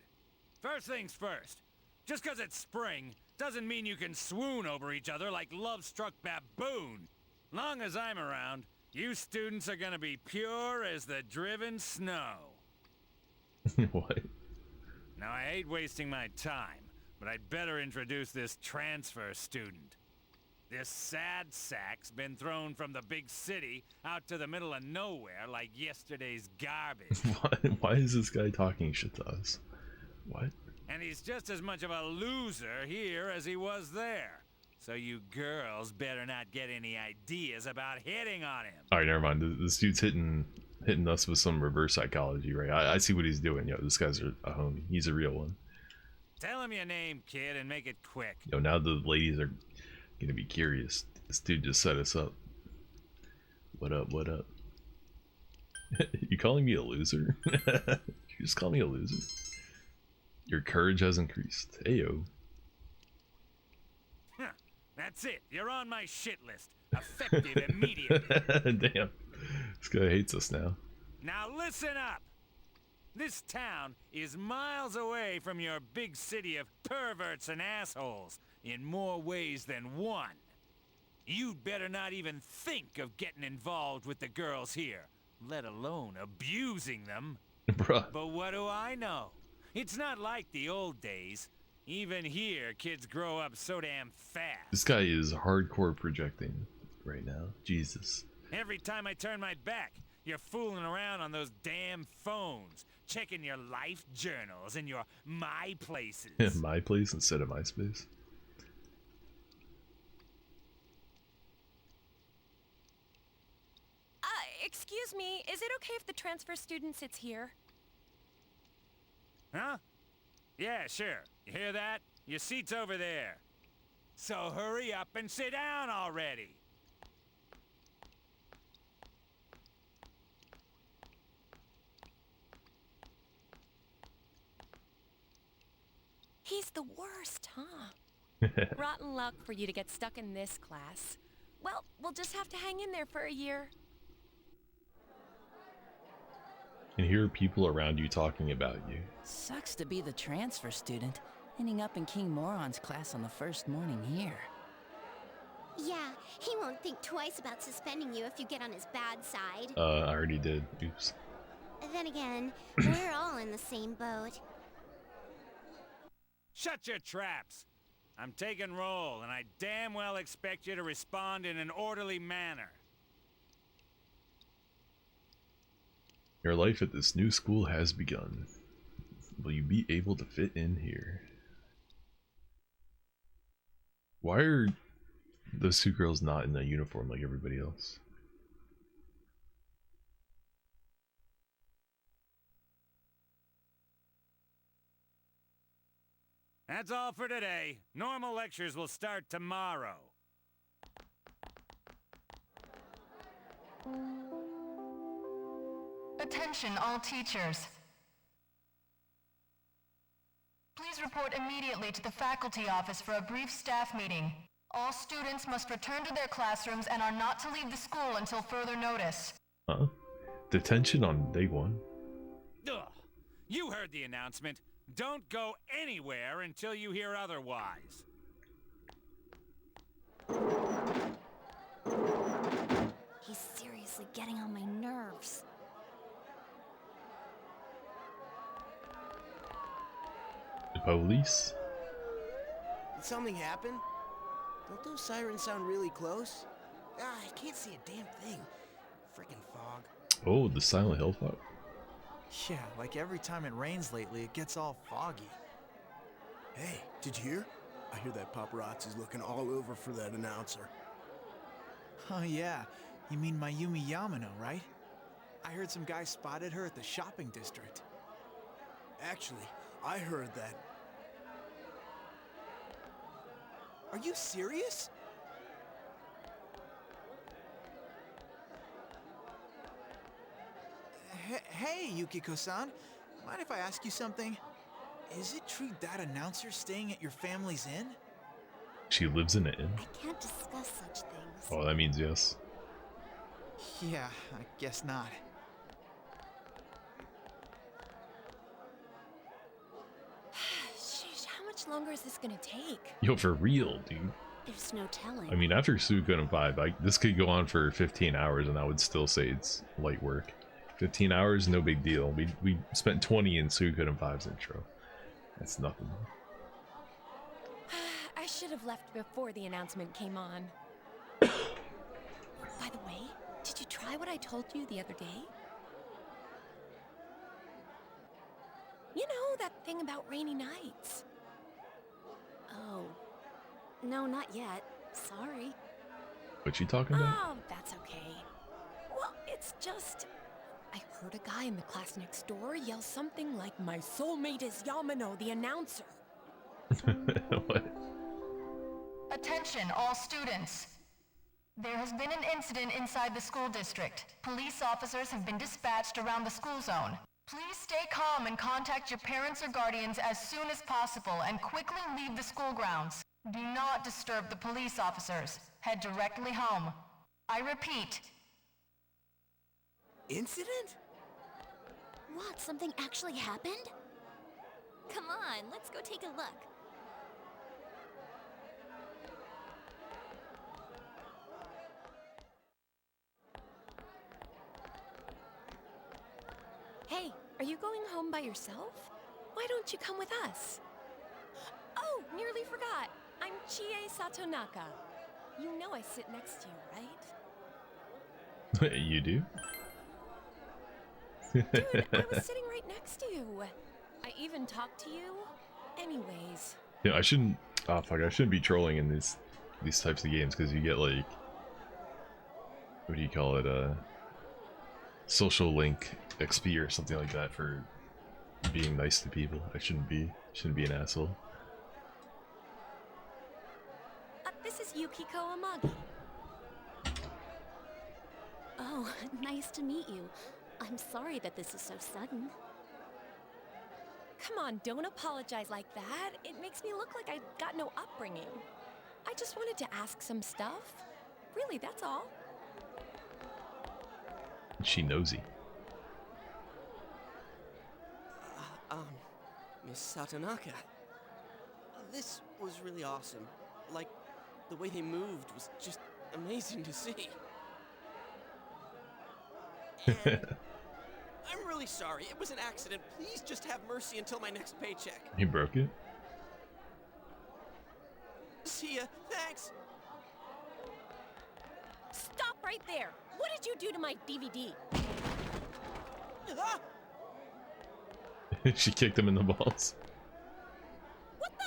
First things first, just 'cause it's spring doesn't mean you can swoon over each other like love-struck baboon. Long as I'm around, you students are gonna be pure as the driven snow. What? Now, I hate wasting my time, but I'd better introduce this transfer student. This sad sack's been thrown from the big city out to the middle of nowhere like yesterday's garbage. Why is this guy talking shit to us? What? And he's just as much of a loser here as he was there. So you girls better not get any ideas about hitting on him. Alright, never mind. This dude's hitting us with some reverse psychology, right? I see what he's doing. Yo, this guy's a homie. He's a real one. Tell him your name, kid, and make it quick. Yo, now the ladies are gonna be curious. This dude just set us up. What up, what up? You calling me a loser? You just call me a loser? Your courage has increased. Heyo. Huh, that's it. You're on my shit list. Effective immediately. Damn. This guy hates us now. Now listen up. This town is miles away from your big city of perverts and assholes in more ways than one. You'd better not even think of getting involved with the girls here, let alone abusing them. Bruh. But what do I know? It's not like the old days. Even here, kids grow up so damn fast. This guy is hardcore projecting right now. Jesus. Every time I turn my back, you're fooling around on those damn phones, checking your life journals and your My Places. My place instead of MySpace. Excuse me, is it okay if the transfer student sits here? Huh? Yeah, sure. You hear that? Your seat's over there. So hurry up and sit down already. He's the worst, huh? Rotten luck for you to get stuck in this class. Well, we'll just have to hang in there for a year. And here are people around you talking about you. Sucks to be the transfer student, ending up in King Moron's class on the first morning here. Yeah, he won't think twice about suspending you if you get on his bad side. I already did. Oops. Then again, we're all in the same boat. Shut your traps! I'm taking roll, and I damn well expect you to respond in an orderly manner. Your life at this new school has begun. Will you be able to fit in here? Why are those two girls not in a uniform like everybody else? That's all for today. Normal lectures will start tomorrow. Attention all teachers. Please report immediately to the faculty office for a brief staff meeting. All students must return to their classrooms and are not to leave the school until further notice. Huh? Detention on day one? Ugh. You heard the announcement. Don't go anywhere until you hear otherwise. He's seriously getting on my nerves. The police? Did something happen? Don't those sirens sound really close? Ah, I can't see a damn thing. Frickin' fog. Oh, the Silent Hill fog? Yeah, like every time it rains lately, it gets all foggy. Hey, did you hear? I hear that paparazzi's looking all over for that announcer. Oh yeah, you mean Mayumi Yamano, right? I heard some guy spotted her at the shopping district. Actually, I heard that. Are you serious? Hey, Yukiko-san. Mind if I ask you something? Is it true that announcer's staying at your family's inn? She lives in an inn? I can't discuss such things. Oh, that means yes. Yeah, I guess not. Sheesh, how much longer is this gonna take? Yo, for real, dude. There's no telling. I mean, after Suikoden 5, this could go on for 15 hours and I would still say it's light work. 15 hours, no big deal. We spent 20 in Suikoden 5's intro. That's nothing. I should have left before the announcement came on. By the way, did you try what I told you the other day? You know, that thing about rainy nights. Oh. No, not yet. Sorry. What you talking about? Oh, that's okay. Well, it's just... I heard a guy in the class next door yell something like, "My soulmate is Yamano, the announcer." What? Attention all students. There has been an incident inside the school district. Police officers have been dispatched around the school zone. Please stay calm and contact your parents or guardians as soon as possible and quickly leave the school grounds. Do not disturb the police officers. Head directly home. I repeat. Incident? What? Something actually happened? Come on, let's go take a look. Hey, are you going home by yourself? Why don't you come with us? Oh, nearly forgot. I'm Chie Satonaka. You know I sit next to you, right? You do? Dude, I was sitting right next to you. I even talked to you. Anyways. Yeah, I shouldn't. Oh fuck! I shouldn't be trolling in these types of games because you get like, what do you call it? Social link XP or something like that for being nice to people. I shouldn't be an asshole. This is Yukiko Amagi. Oh, nice to meet you. I'm sorry that this is so sudden. Come on, don't apologize like that. It makes me look like I got no upbringing. I just wanted to ask some stuff. Really, that's all. She nosy. Miss Satonaka. This was really awesome. Like, the way they moved was just amazing to see. And I'm really sorry. It was an accident. Please just have mercy until my next paycheck. He broke it? See ya. Thanks. Stop right there. What did you do to my DVD? She kicked him in the balls. What the?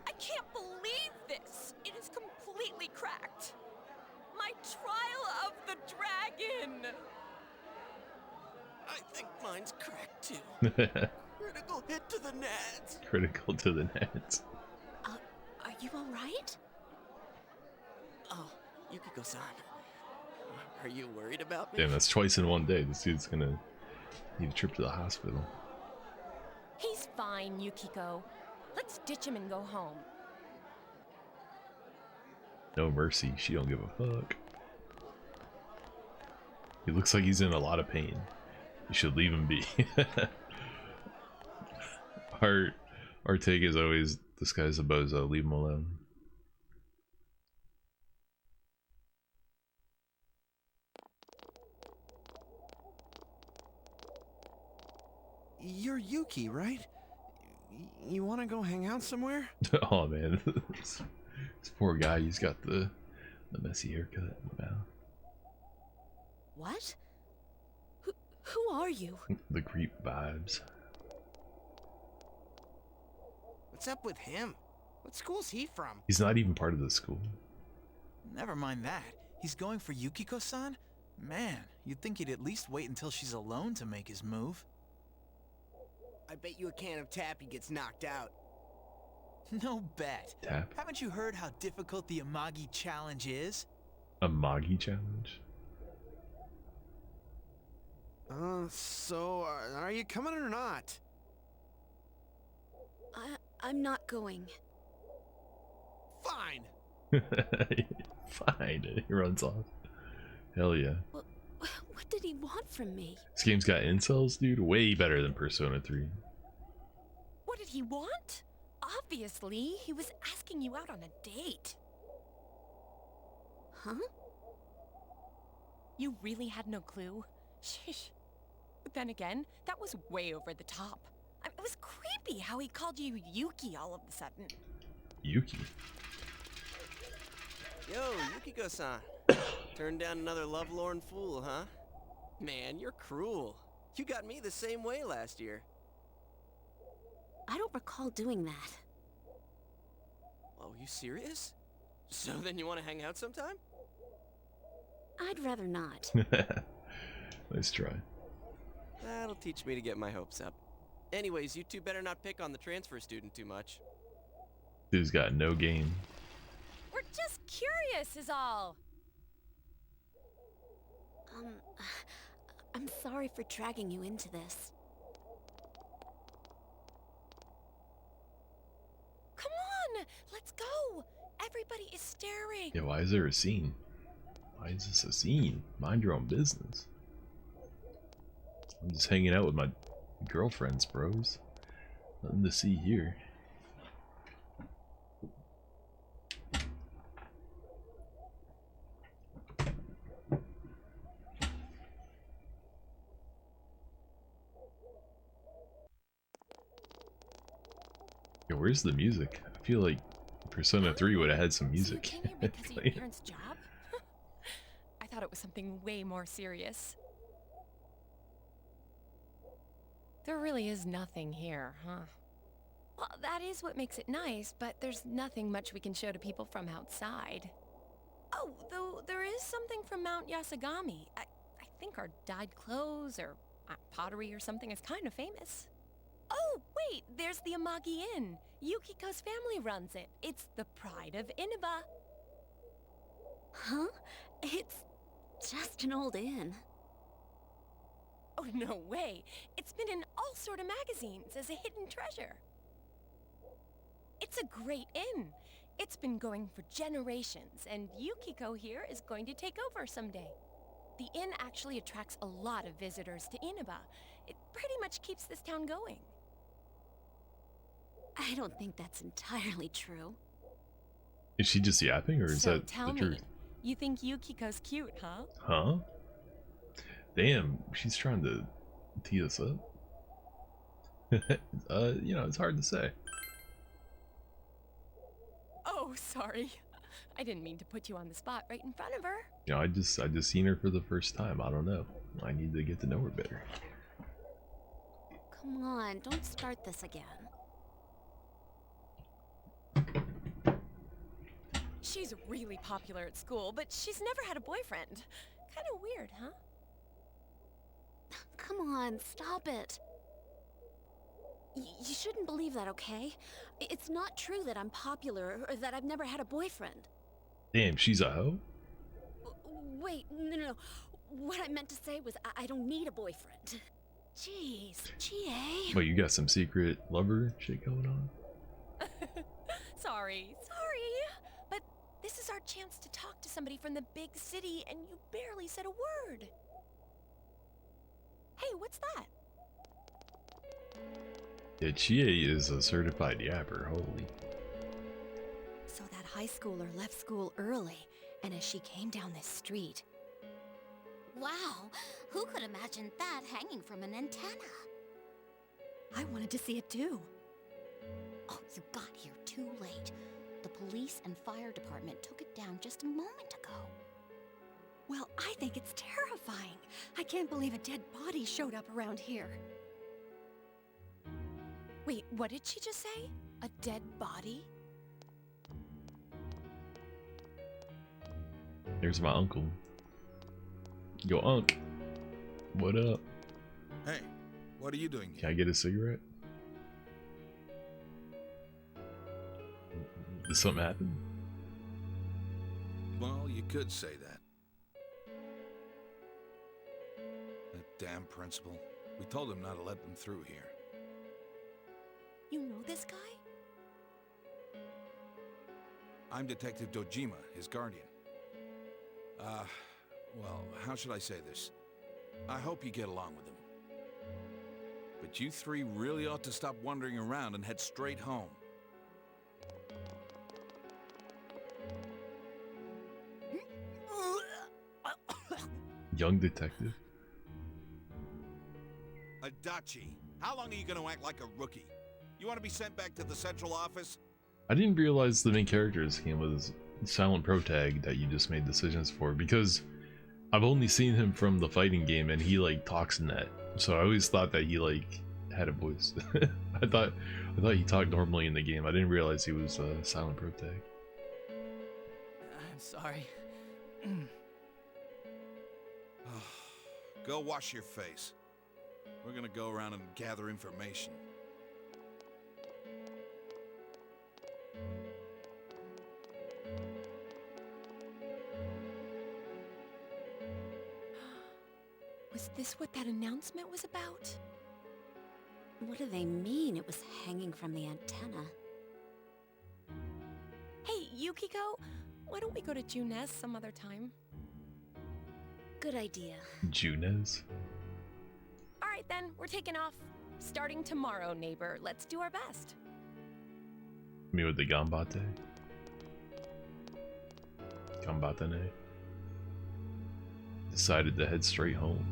I can't believe this. It is completely cracked. My trial of the dragon. I think mine's cracked too. Critical hit to the nads. Critical to the nads. Are you all right? Oh, Yukiko-san. Are you worried about me? Damn, that's twice in one day. This dude's gonna need a trip to the hospital. He's fine, Yukiko. Let's ditch him and go home. No mercy. She don't give a fuck. He looks like he's in a lot of pain. You should leave him be. Our take is always, this guy's a bozo, leave him alone. You're Yuki, right? You want to go hang out somewhere? Oh man, this poor guy, he's got the messy haircut. Wow. What? Who are you? The creep vibes. What's up with him? What school's he from? He's not even part of the school. Never mind that. He's going for Yukiko-san? Man, you'd think he'd at least wait until she's alone to make his move. I bet you a can of Tappy gets knocked out. No bet. Tap? Haven't you heard how difficult the Amagi challenge is? Amagi challenge? So, are you coming or not? I'm not going. Fine. Fine. He runs off. Hell yeah. What did he want from me? This game's got incels, dude. Way better than Persona 3. What did he want? Obviously, he was asking you out on a date. Huh? You really had no clue? Sheesh. But then again, that was way over the top. It was creepy how he called you Yuki all of a sudden. Yuki? Yo, Yukiko-san. Turned down another lovelorn fool, huh? Man, you're cruel. You got me the same way last year. I don't recall doing that. Oh, you serious? So then you want to hang out sometime? I'd rather not. Nice try. That'll teach me to get my hopes up. Anyways, you two better not pick on the transfer student too much. Dude's got no game. We're just curious is all. I'm sorry for dragging you into this. Come on, let's go. Everybody is staring. Yeah, why is there a scene? Why is this a scene? Mind your own business. I'm just hanging out with my girlfriends, bros. Nothing to see here. Yeah, where's the music? I feel like Persona 3 would have had some music. So you came here because of your parents' job? I thought it was something way more serious. There really is nothing here, huh? Well, that is what makes it nice, but there's nothing much we can show to people from outside. Oh, though there is something from Mount Yasogami. I think our dyed clothes or pottery or something is kind of famous. Oh, wait, there's the Amagi Inn. Yukiko's family runs it. It's the pride of Inaba. Huh? It's just an old inn. Oh, no way. It's been in all sort of magazines as a hidden treasure. It's a great inn. It's been going for generations, and Yukiko here is going to take over someday. The inn actually attracts a lot of visitors to Inaba. It pretty much keeps this town going. I don't think that's entirely true. Is she just yapping, or is So that tell the truth? me, you think Yukiko's cute, huh? Huh? Damn, she's trying to tee us up. You know, it's hard to say. Oh, sorry. I didn't mean to put you on the spot right in front of her. You know, I just seen her for the first time. I don't know. I need to get to know her better. Come on, don't start this again. She's really popular at school, but she's never had a boyfriend. Kind of weird, huh? Come on, stop it. You shouldn't believe that, okay? It's not true that I'm popular or that I've never had a boyfriend. Damn, she's a hoe? Wait, no. What I meant to say was I don't need a boyfriend. Jeez, GA. Wait, you got some secret lover shit going on? Sorry. But this is our chance to talk to somebody from the big city, and you barely said a word. Hey, what's that? Yeah, Chie is a certified yapper, holy. So that high schooler left school early, and as she came down this street... Wow, who could imagine that hanging from an antenna? I wanted to see it too. Oh, you got here too late. The police and fire department took it down just a moment ago. Well, I think it's terrifying. I can't believe a dead body showed up around here. Wait, what did she just say? A dead body? There's my uncle. Yo, Unc. What up? Hey, what are you doing here? Can I get a cigarette? Did something happen? Well, you could say that. That damn principal. We told him not to let them through here. You know this guy? I'm Detective Dojima, his guardian. Well, how should I say this? I hope you get along with him. But you three really ought to stop wandering around and head straight home. Young detective? Adachi, how long are you going to act like a rookie? You want to be sent back to the central office? I didn't realize the main character of this game was Silent Protag that you just made decisions for, because I've only seen him from the fighting game and he like talks in that. So I always thought that he like had a voice. I thought he talked normally in the game. I didn't realize he was Silent Protag. I'm sorry. Go wash your face. We're gonna go around and gather information. Was this what that announcement was about? What do they mean it was hanging from the antenna? Hey, Yukiko, why don't we go to Junes some other time? Good idea. Junes? Alright then, we're taking off. Starting tomorrow, neighbor. Let's do our best. Me with the Gambate? Gambatane? Decided to head straight home.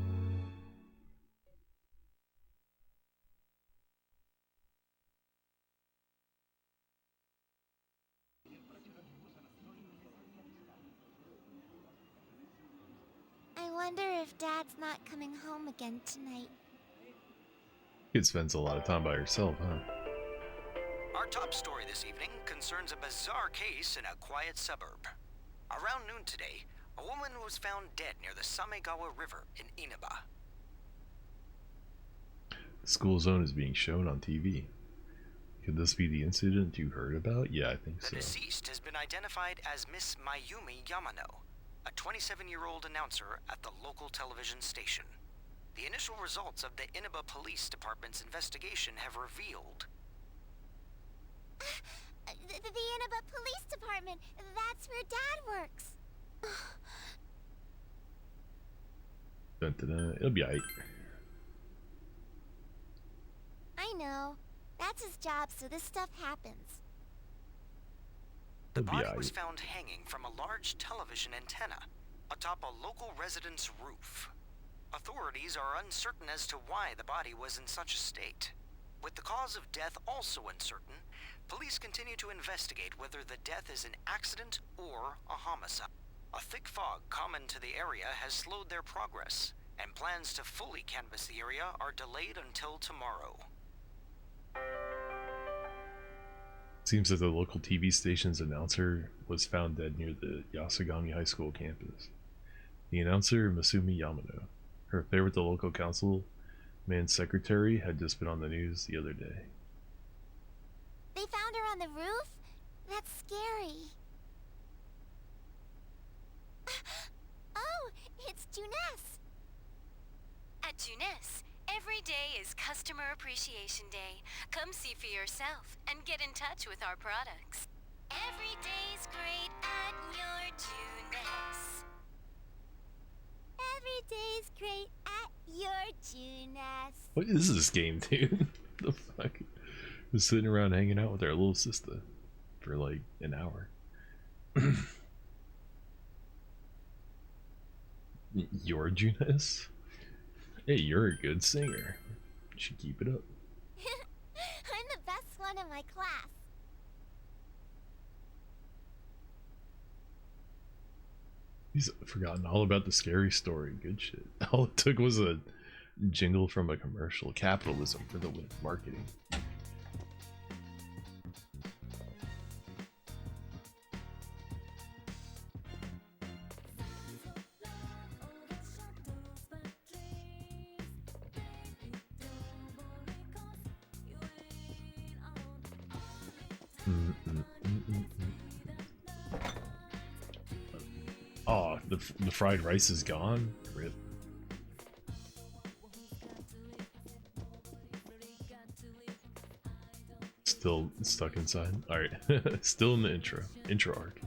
I wonder if Dad's not coming home again tonight. Kid spends a lot of time by herself, huh? Our top story this evening concerns a bizarre case in a quiet suburb. Around noon today, a woman was found dead near the Samegawa River in Inaba. The school zone is being shown on TV. Could this be the incident you heard about? Yeah, I think so. The deceased has been identified as Miss Mayumi Yamano, a 27-year-old announcer at the local television station. The initial results of the Inaba Police Department's investigation have revealed... The Inaba Police Department! That's where Dad works! Dun, dun, dun. It'll be alright. I know. That's his job, so this stuff happens. The body was found hanging from a large television antenna atop a local resident's roof. Authorities are uncertain as to why the body was in such a state. With the cause of death also uncertain, police continue to investigate whether the death is an accident or a homicide. A thick fog common to the area has slowed their progress, and plans to fully canvass the area are delayed until tomorrow. Seems that the local TV station's announcer was found dead near the Yasogami High School campus. The announcer, Masumi Yamano, her affair with the local councilman's secretary, had just been on the news the other day. They found her on the roof? That's scary. Oh, it's Juness. At Juness, every day is Customer Appreciation Day. Come see for yourself and get in touch with our products. Every day's great at your Juness. Every day's great at your Juness. What is this game, dude? The fuck? We're sitting around hanging out with our little sister for like an hour. Your Juness? Hey, you're a good singer. You should keep it up. I'm the best one in my class. He's forgotten all about the scary story. Good shit. All it took was a jingle from a commercial. Capitalism for the win. Marketing. Oh, the fried rice is gone? Rip. Still stuck inside? Alright. Still in the intro. Intro arc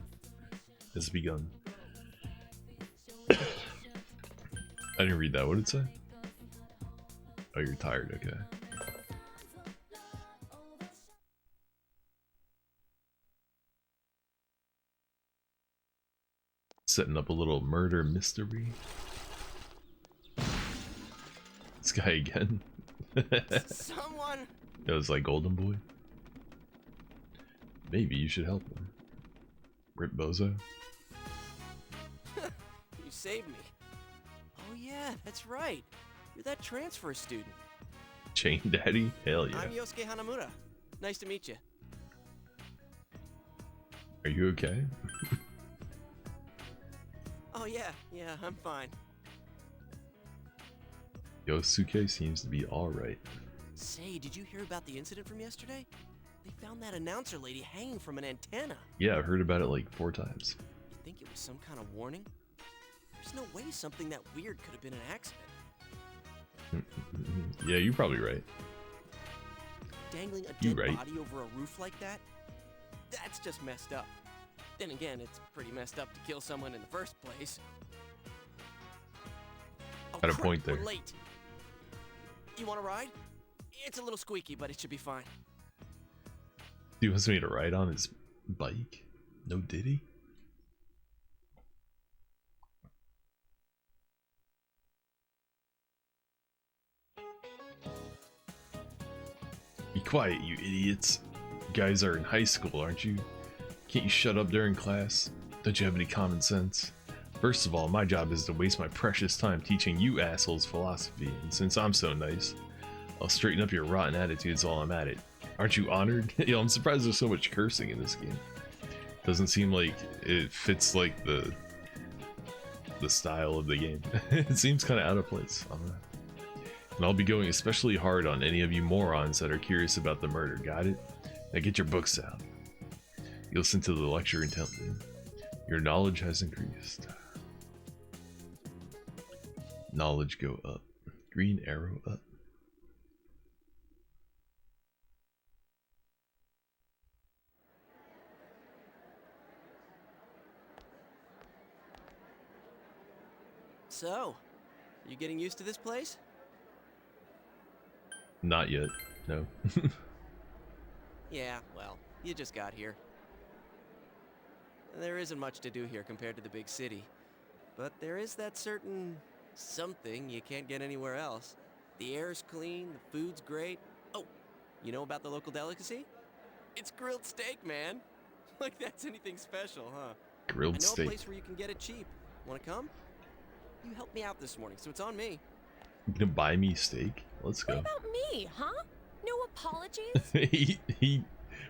has begun. I didn't read that. What did it say? Oh, you're tired. Okay. Setting up a little murder mystery. This guy again. Someone. It was like Golden Boy. Maybe you should help him. Rip Bozo. You saved me. Oh yeah, that's right. You're that transfer student. Chain Daddy? Hell yeah. I'm Yosuke Hanamura. Nice to meet you. Are you okay? Oh yeah, I'm fine. Yosuke seems to be alright. Say, did you hear about the incident from yesterday? They found that announcer lady hanging from an antenna. Yeah, I've heard about it like 4 times. You think it was some kind of warning? There's no way something that weird could have been an accident. Yeah, you're probably right. Dangling a dead body over a roof like that? That's just messed up. Then again, it's pretty messed up to kill someone in the first place. Oh, Got a point there. We're late. You want to ride? It's a little squeaky, but it should be fine. He wants me to ride on his bike? No diddy? Be quiet, you idiots. You guys are in high school, aren't you? Can't you shut up during class? Don't you have any common sense? First of all, my job is to waste my precious time teaching you assholes philosophy, and since I'm so nice, I'll straighten up your rotten attitudes while I'm at it. Aren't you honored? You know, I'm surprised there's so much cursing in this game. Doesn't seem like it fits like the style of the game. It seems kind of out of place. I don't know. And I'll be going especially hard on any of you morons that are curious about the murder. Got it? Now get your books out. You listen to the lecture intently. Your knowledge has increased. Knowledge go up. Green arrow up. So, you getting used to this place? Not yet. No. Yeah, well, you just got here. There isn't much to do here compared to the big city. But there is that certain something you can't get anywhere else. The air's clean, the food's great. Oh, You know about the local delicacy? It's grilled steak, man. Like that's anything special, huh? Grilled I know steak. a place where you can get it cheap. Wanna come? You helped me out this morning, so it's on me. You gonna buy me steak? Let's go. What about me, huh? No apologies? he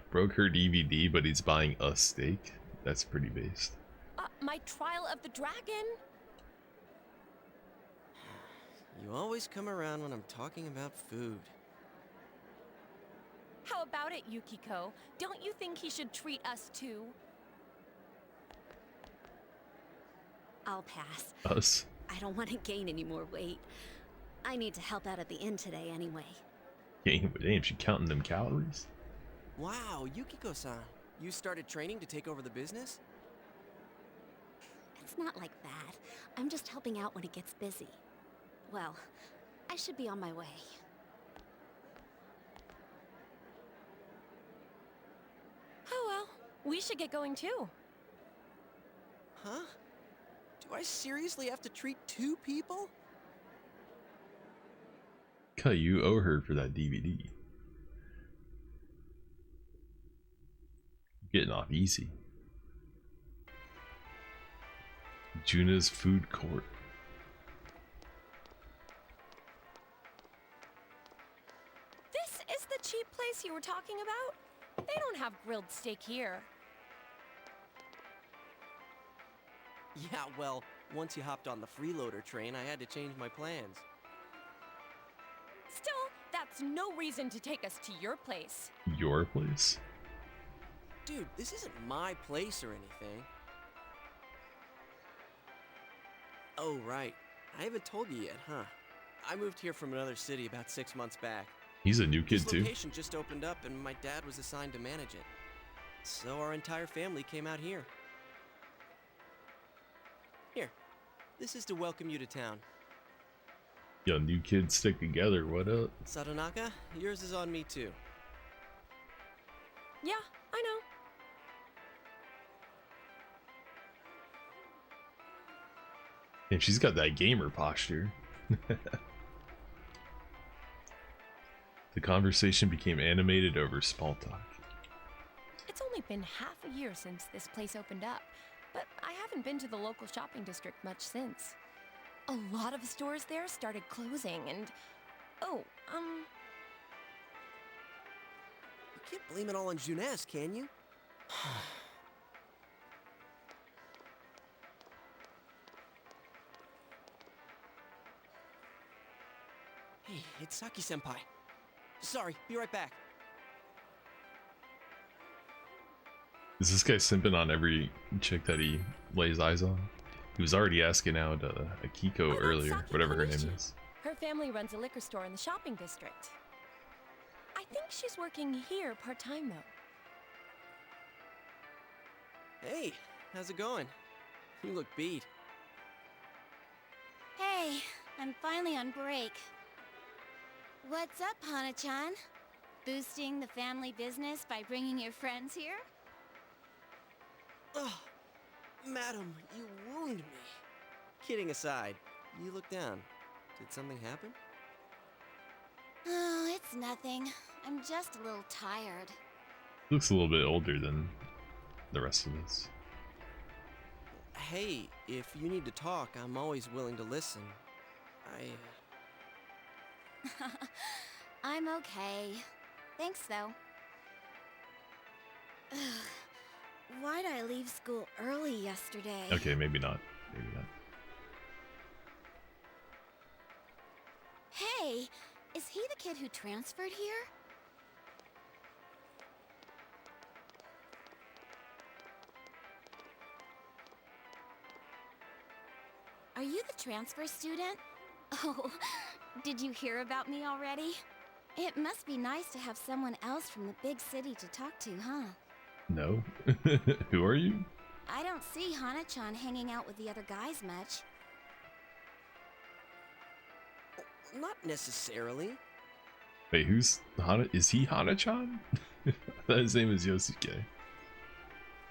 broke her DVD, but he's buying a steak. That's pretty based. My trial of the dragon. You always come around when I'm talking about food. How about it, Yukiko? Don't you think he should treat us too? I'll pass. Us? I don't want to gain any more weight. I need to help out at the inn today anyway. Damn, she counting them calories? Wow, Yukiko-san. You started training to take over the business? It's not like that. I'm just helping out when it gets busy. Well, I should be on my way. Oh well, we should get going too. Huh? Do I seriously have to treat 2 people? Okay, you owe her for that DVD. Getting off easy. Juna's food court. This is the cheap place you were talking about? They don't have grilled steak here. Yeah, well, once you hopped on the freeloader train, I had to change my plans. Still, that's no reason to take us to your place. Your place? Dude, this isn't my place or anything. Oh, right. I haven't told you yet, huh? I moved here from another city about 6 months back. He's a new kid This too. location just opened up and my dad was assigned to manage it. So our entire family came out here. Here, this is to welcome you to town. Yo, new kids stick together, what up? Satonaka, yours is on me too. Yeah, I know. And she's got that gamer posture. The conversation became animated over small talk. It's only been half a year since this place opened up, but I haven't been to the local shopping district much since. A lot of stores there started closing and... Oh, You can't blame it all on Junes, can you? Hey, it's Saki-senpai. Sorry, be right back. Is this guy simping on every chick that he lays eyes on? He was already asking out Akiko earlier, whatever her name is. her family runs a liquor store in the shopping district. I think she's working here part-time, though. Hey, how's it going? You look beat. Hey, I'm finally on break. What's up, Hana-chan? Boosting the family business by bringing your friends here? Oh, madam, you wound me. Kidding aside, you look down. Did something happen? Oh, it's nothing. I'm just a little tired. Looks a little bit older than the rest of us. Hey, if you need to talk, I'm always willing to listen. I'm okay. Thanks, though. Why'd I leave school early yesterday? Okay, maybe not. Maybe not. Hey, is he the kid who transferred here? Are you the transfer student? Oh, did you hear about me already? It must be nice to have someone else from the big city to talk to, huh? No. Who are you? I don't see Hana-chan hanging out with the other guys much. Not necessarily. Wait, who's Hana? Is he Hana-chan? His name is Yosuke.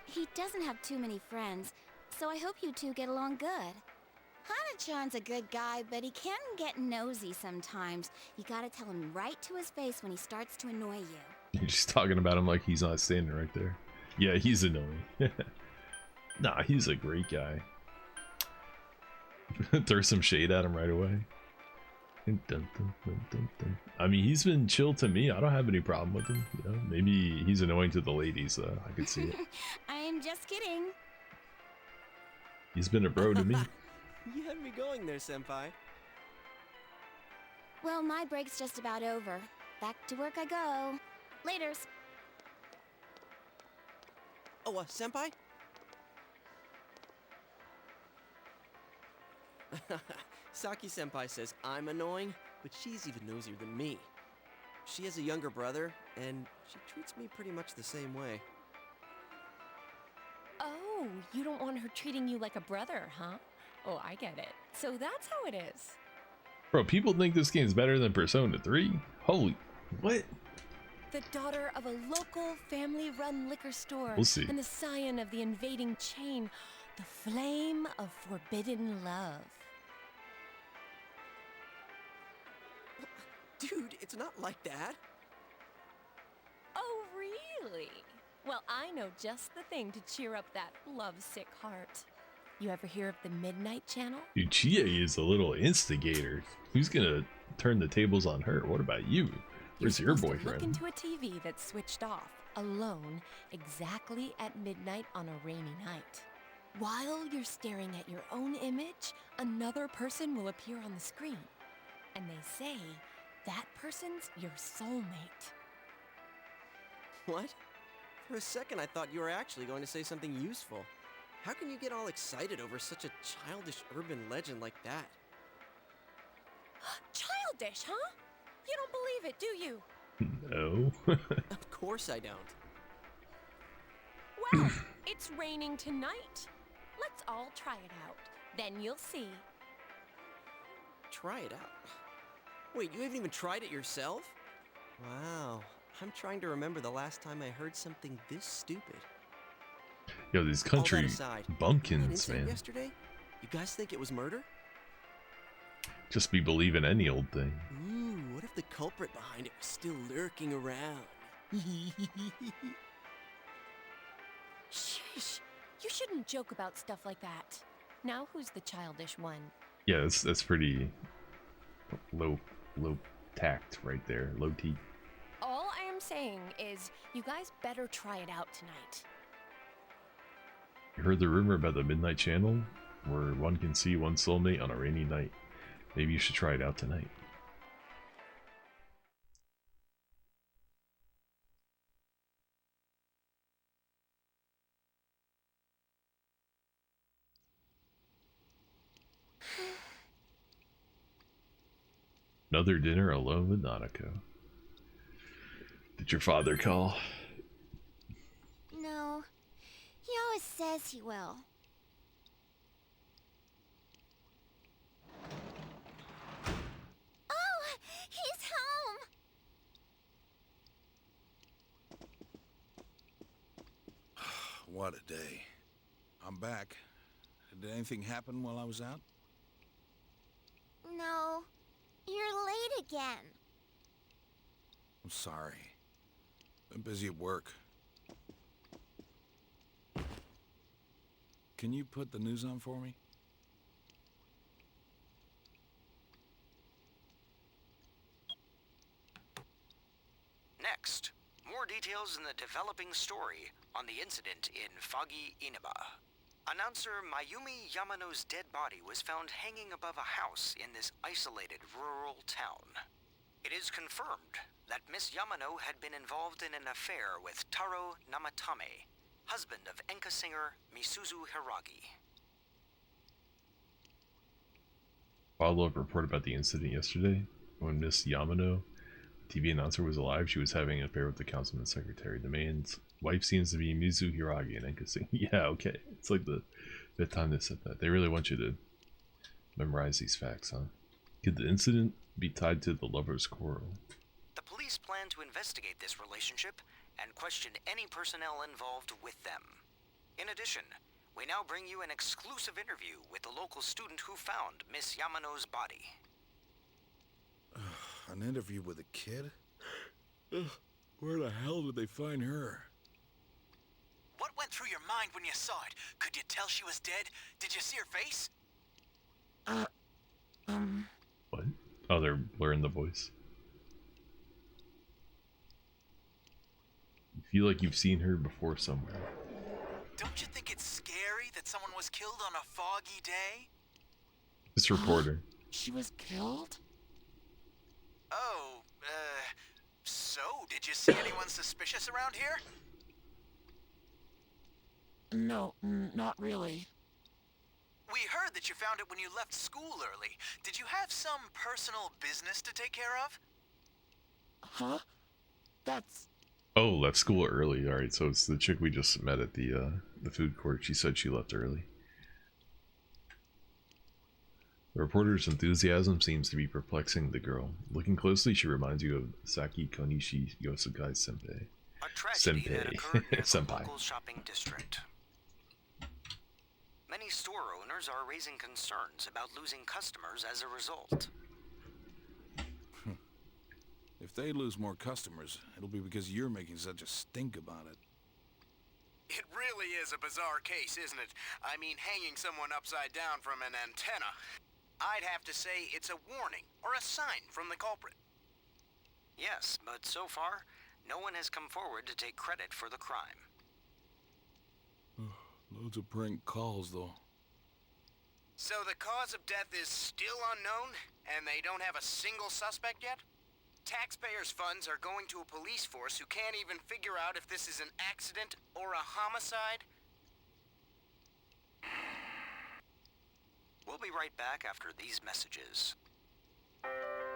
He doesn't have too many friends, so I hope you two get along good. Hana-chan's a good guy, but he can get nosy sometimes. You gotta tell him right to his face when he starts to annoy you. You're just talking about him like he's not standing right there. Yeah, he's annoying. Nah, he's a great guy. Throw some shade at him right away. I mean, he's been chill to me. I don't have any problem with him. You know, maybe he's annoying to the ladies, though. I could see it. I'm just kidding. He's been a bro to me. You had me going there, Senpai. Well, my break's just about over. Back to work I go. Laters. Oh, Senpai? Saki-senpai says I'm annoying, but she's even nosier than me. She has a younger brother, and she treats me pretty much the same way. Oh, you don't want her treating you like a brother, huh? Oh, I get it. So that's how it is. Bro, people think this game's better than Persona 3? Holy... what? The daughter of a local family-run liquor store. We'll see. And the scion of the invading chain. The flame of forbidden love. Dude, it's not like that. Oh, really? Well, I know just the thing to cheer up that lovesick heart. You ever hear of the Midnight Channel? Dude, Chie is a little instigator. Who's gonna turn the tables on her? What about you? Where's your Look boyfriend? into a TV that's switched off, alone, exactly at midnight on a rainy night. While you're staring at your own image, another person will appear on the screen. And they say that person's your soulmate. What? For a second, I thought you were actually going to say something useful. How can you get all excited over such a childish urban legend like that? Childish, huh? You don't believe it, do you? No. Of course I don't. Well, it's raining tonight. Let's all try it out. Then you'll see. Try it out? Wait, you haven't even tried it yourself? Wow. I'm trying to remember the last time I heard something this stupid. Yo, these country bumpkins, man. Yesterday? You guys think it was murder? Just be believing any old thing. Ooh, what if the culprit behind it was still lurking around? Shush! You shouldn't joke about stuff like that. Now who's the childish one? Yeah, that's pretty low tact right there. Low T. All I am saying is, you guys better try it out tonight. You heard the rumor about the Midnight Channel? Where one can see one's soulmate on a rainy night. Maybe you should try it out tonight. Another dinner alone with Nanako. Did your father call? No. He always says he will. Oh! He's home! What a day. I'm back. Did anything happen while I was out? No. You're late again. I'm sorry. Been busy at work. Can you put the news on for me? Next, more details in the developing story on the incident in Foggy Inaba. Announcer Mayumi Yamano's dead body was found hanging above a house in this isolated rural town. It is confirmed that Miss Yamano had been involved in an affair with Taro Namatame, husband of enka singer Misuzu Hiragi. Follow-up report about the incident yesterday. When Miss Yamano, TV announcer, was alive, she was having an affair with the councilman's secretary. The man's wife seems to be Mizu Hiragi and enka singer. Yeah, okay. It's like the fifth time they said that. They really want you to memorize these facts, huh? Could the incident be tied to the lover's quarrel? The police plan to investigate this relationship and question any personnel involved with them. In addition, We now bring you an exclusive interview with the local student who found Miss Yamano's body. An interview with a kid? Where the hell did they find her? What went through your mind when you saw it? Could you tell she was dead? Did you see her face? What? Oh, they're blurring the voice. You feel like you've seen her before somewhere. Don't you think it's scary that someone was killed on a foggy day? This reporter. She was killed? Oh, so did you see anyone suspicious around here? No, not really. We heard that you found it when you left school early. Did you have some personal business to take care of? Huh? That's... Oh, left school early. Alright, so it's the chick we just met at the food court. She said she left early. The reporter's enthusiasm seems to be perplexing the girl. Looking closely, she reminds you of Saki Konishi Yosugai Senpai. A tragedy that occurred near the local shopping district. Many store owners are raising concerns about losing customers as a result. If they lose more customers, it'll be because you're making such a stink about it. It really is a bizarre case, isn't it? I mean, hanging someone upside down from an antenna. I'd have to say it's a warning or a sign from the culprit. Yes, but so far, no one has come forward to take credit for the crime. Loads of prank calls, though. So the cause of death is still unknown, and they don't have a single suspect yet? Taxpayers' funds are going to a police force who can't even figure out if this is an accident or a homicide? We'll be right back after these messages.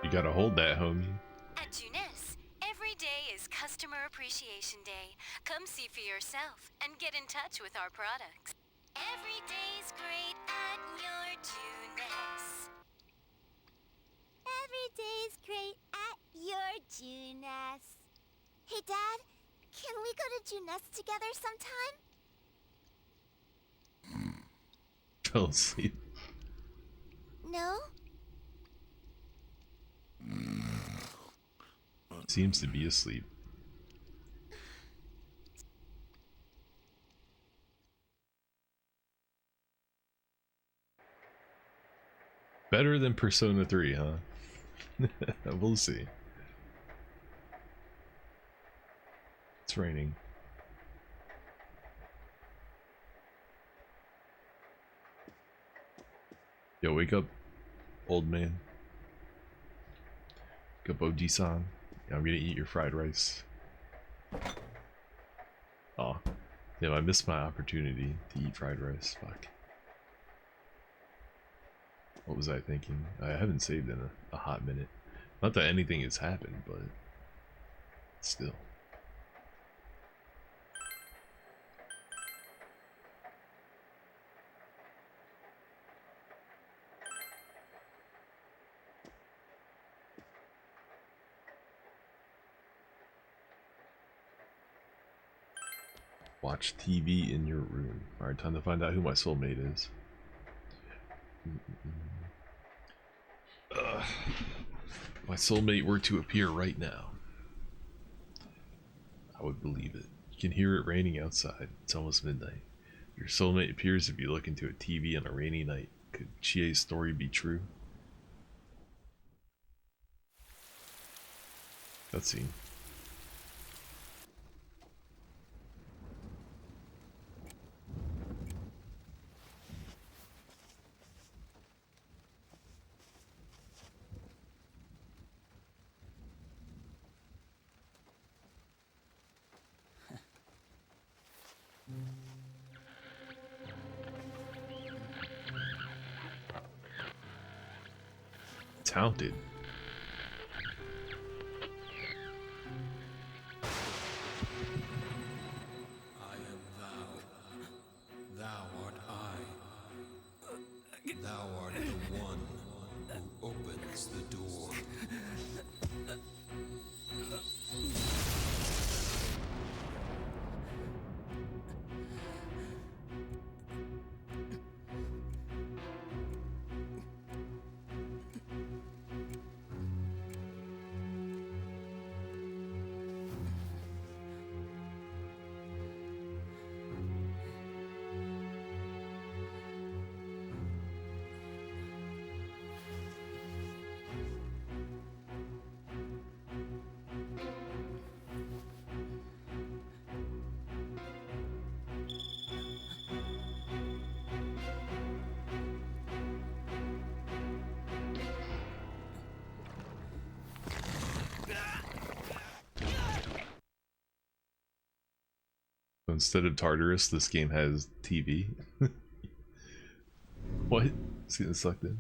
You gotta hold that, homie. At Junes, every day is Customer Appreciation Day. Come see for yourself and get in touch with our products. Every day's great at your Junes. Every day's great at your Junes. Hey, Dad, can we go to Junes together sometime? Fell asleep. No? Seems to be asleep. Better than Persona 3, huh? We'll see. It's raining. Yo, wake up, old man. Wake up, Oji-san. Yeah, I'm gonna eat your fried rice. Aw. Damn, I missed my opportunity to eat fried rice. Fuck. What was I thinking? I haven't saved in a hot minute. Not that anything has happened, but still. Watch TV in your room. Alright, time to find out who my soulmate is. My soulmate were to appear right now, I would believe it. You can hear it raining outside. It's almost midnight. Your soulmate appears if you look into a TV on a rainy night. Could Chie's story be true? Cutscene. Talented. I am thou. Thou art I. Thou art the one who opens the door. So instead of Tartarus, this game has TV. What? It's getting sucked in.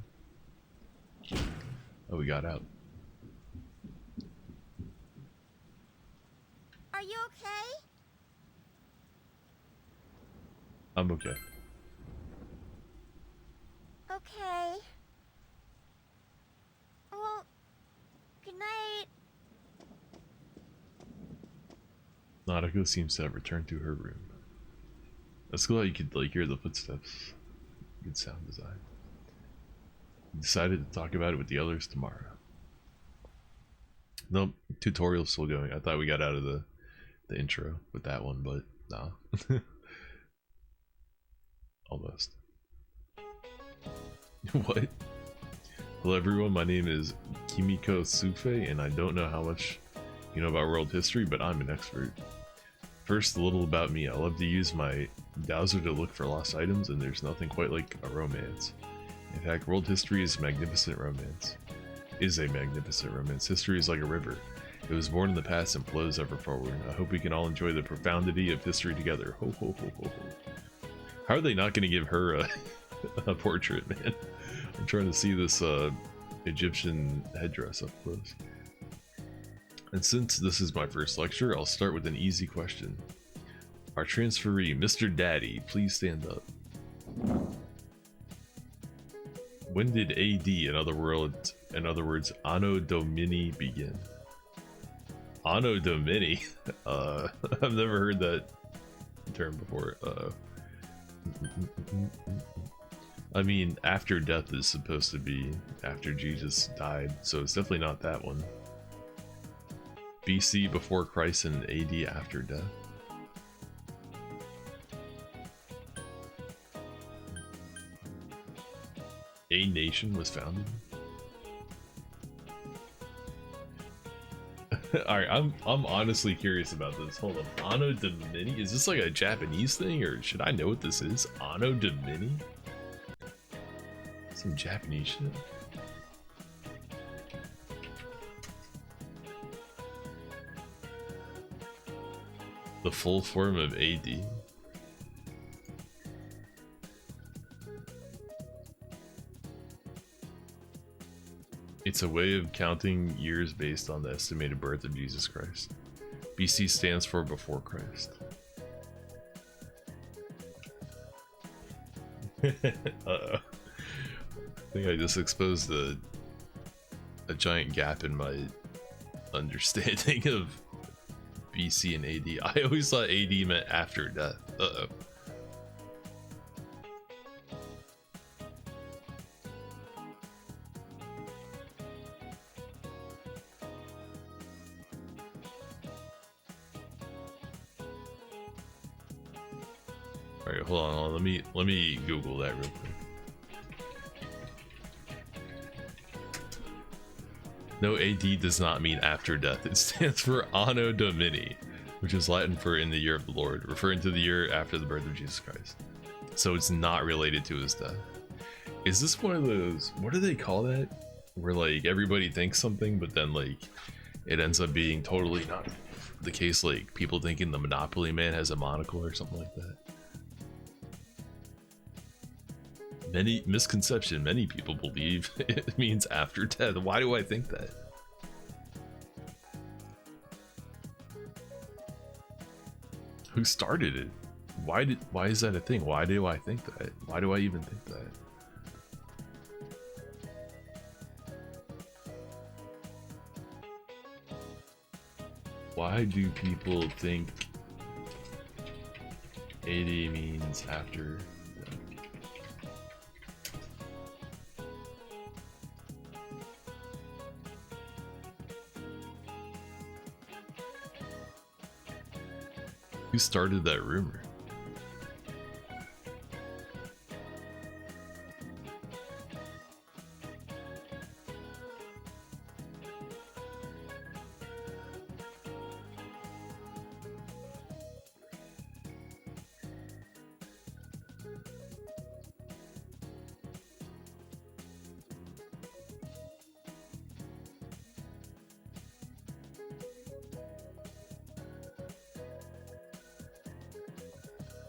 Oh, we got out. Are you okay? I'm okay. Okay. Well, good night. Nanako seems to have returned to her room. That's cool how you could like hear the footsteps. Good sound design. Decided to talk about it with the others tomorrow. Nope, tutorial's still going. I thought we got out of the intro with that one, but nah. Almost. What? Hello everyone, my name is Kimiko Sufe, and I don't know how much you know about world history, but I'm an expert. First, a little about me. I love to use my dowser to look for lost items, and there's nothing quite like a romance. In fact, world history is a magnificent romance. History is like a river. It was born in the past and flows ever forward. I hope we can all enjoy the profundity of history together. Ho ho ho ho ho. How are they not going to give her a portrait, man? I'm trying to see this Egyptian headdress up close. And since this is my first lecture, I'll start with an easy question. Our transferee, Mr. Daddy, please stand up. When did AD, in other words, Anno Domini begin? Anno Domini? I've never heard that term before. I mean, after death is supposed to be after Jesus died, so it's definitely not that one. BC before Christ and AD after death. A nation was founded. Alright, I'm honestly curious about this. Hold up. Anno Domini? Is this like a Japanese thing, or should I know what this is? Anno Domini? Some Japanese shit. The full form of AD. It's a way of counting years based on the estimated birth of Jesus Christ. BC stands for before Christ. Uh-oh. I think I just exposed a giant gap in my understanding of BC and AD. I always thought AD meant after death. Uh-oh. Alright, hold on, let me Google that real quick. No, AD does not mean after death. It stands for Anno Domini, which is Latin for in the year of the Lord, referring to the year after the birth of Jesus Christ. So it's not related to his death. Is this one of those, what do they call that? Where like everybody thinks something, but then like it ends up being totally not the case, like people thinking the Monopoly Man has a monocle or something like that. Many misconception, many people believe it means after death. Why do I think that? Who started it? Why is that a thing? Why do I think that? Why do I even think that? Why do people think AD means after death? Who started that rumor?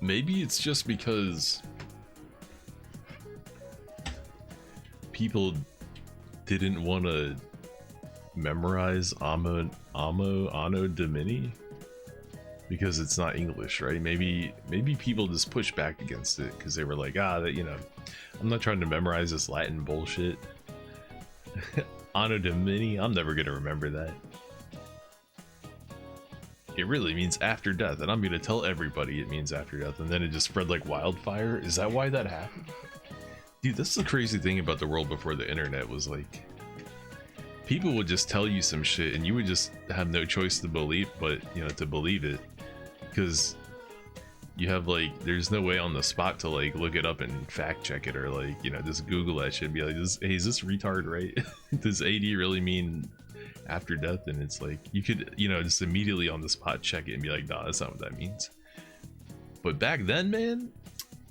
maybe it's just because people didn't want to memorize Anno Domini because it's not English, right? Maybe people just push back against it because they were like, that, you know, I'm not trying to memorize this Latin bullshit. Anno Domini, I'm never gonna remember that. It really means after death, and I'm gonna tell everybody it means after death, and then it just spread like wildfire. Is that why that happened? Dude, that's the crazy thing about the world before the internet, was like, people would just tell you some shit and you would just have no choice to believe, but, you know, to believe it, because you have like, there's no way on the spot to like look it up and fact check it, or like, you know, just Google that shit and be like, hey, is this retard right? Does AD really mean after death? And it's like, you could, you know, just immediately on the spot check it and be like, nah, that's not what that means. But back then, man,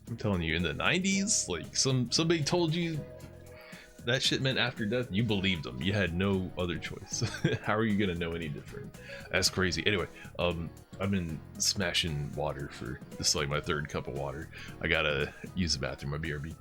I'm telling you, in the 90s, like somebody told you that shit meant after death, you believed them. You had no other choice. How are you gonna know any different? That's crazy. Anyway, I've been smashing water for this is like my third cup of water. I gotta use the bathroom. I'll BRB.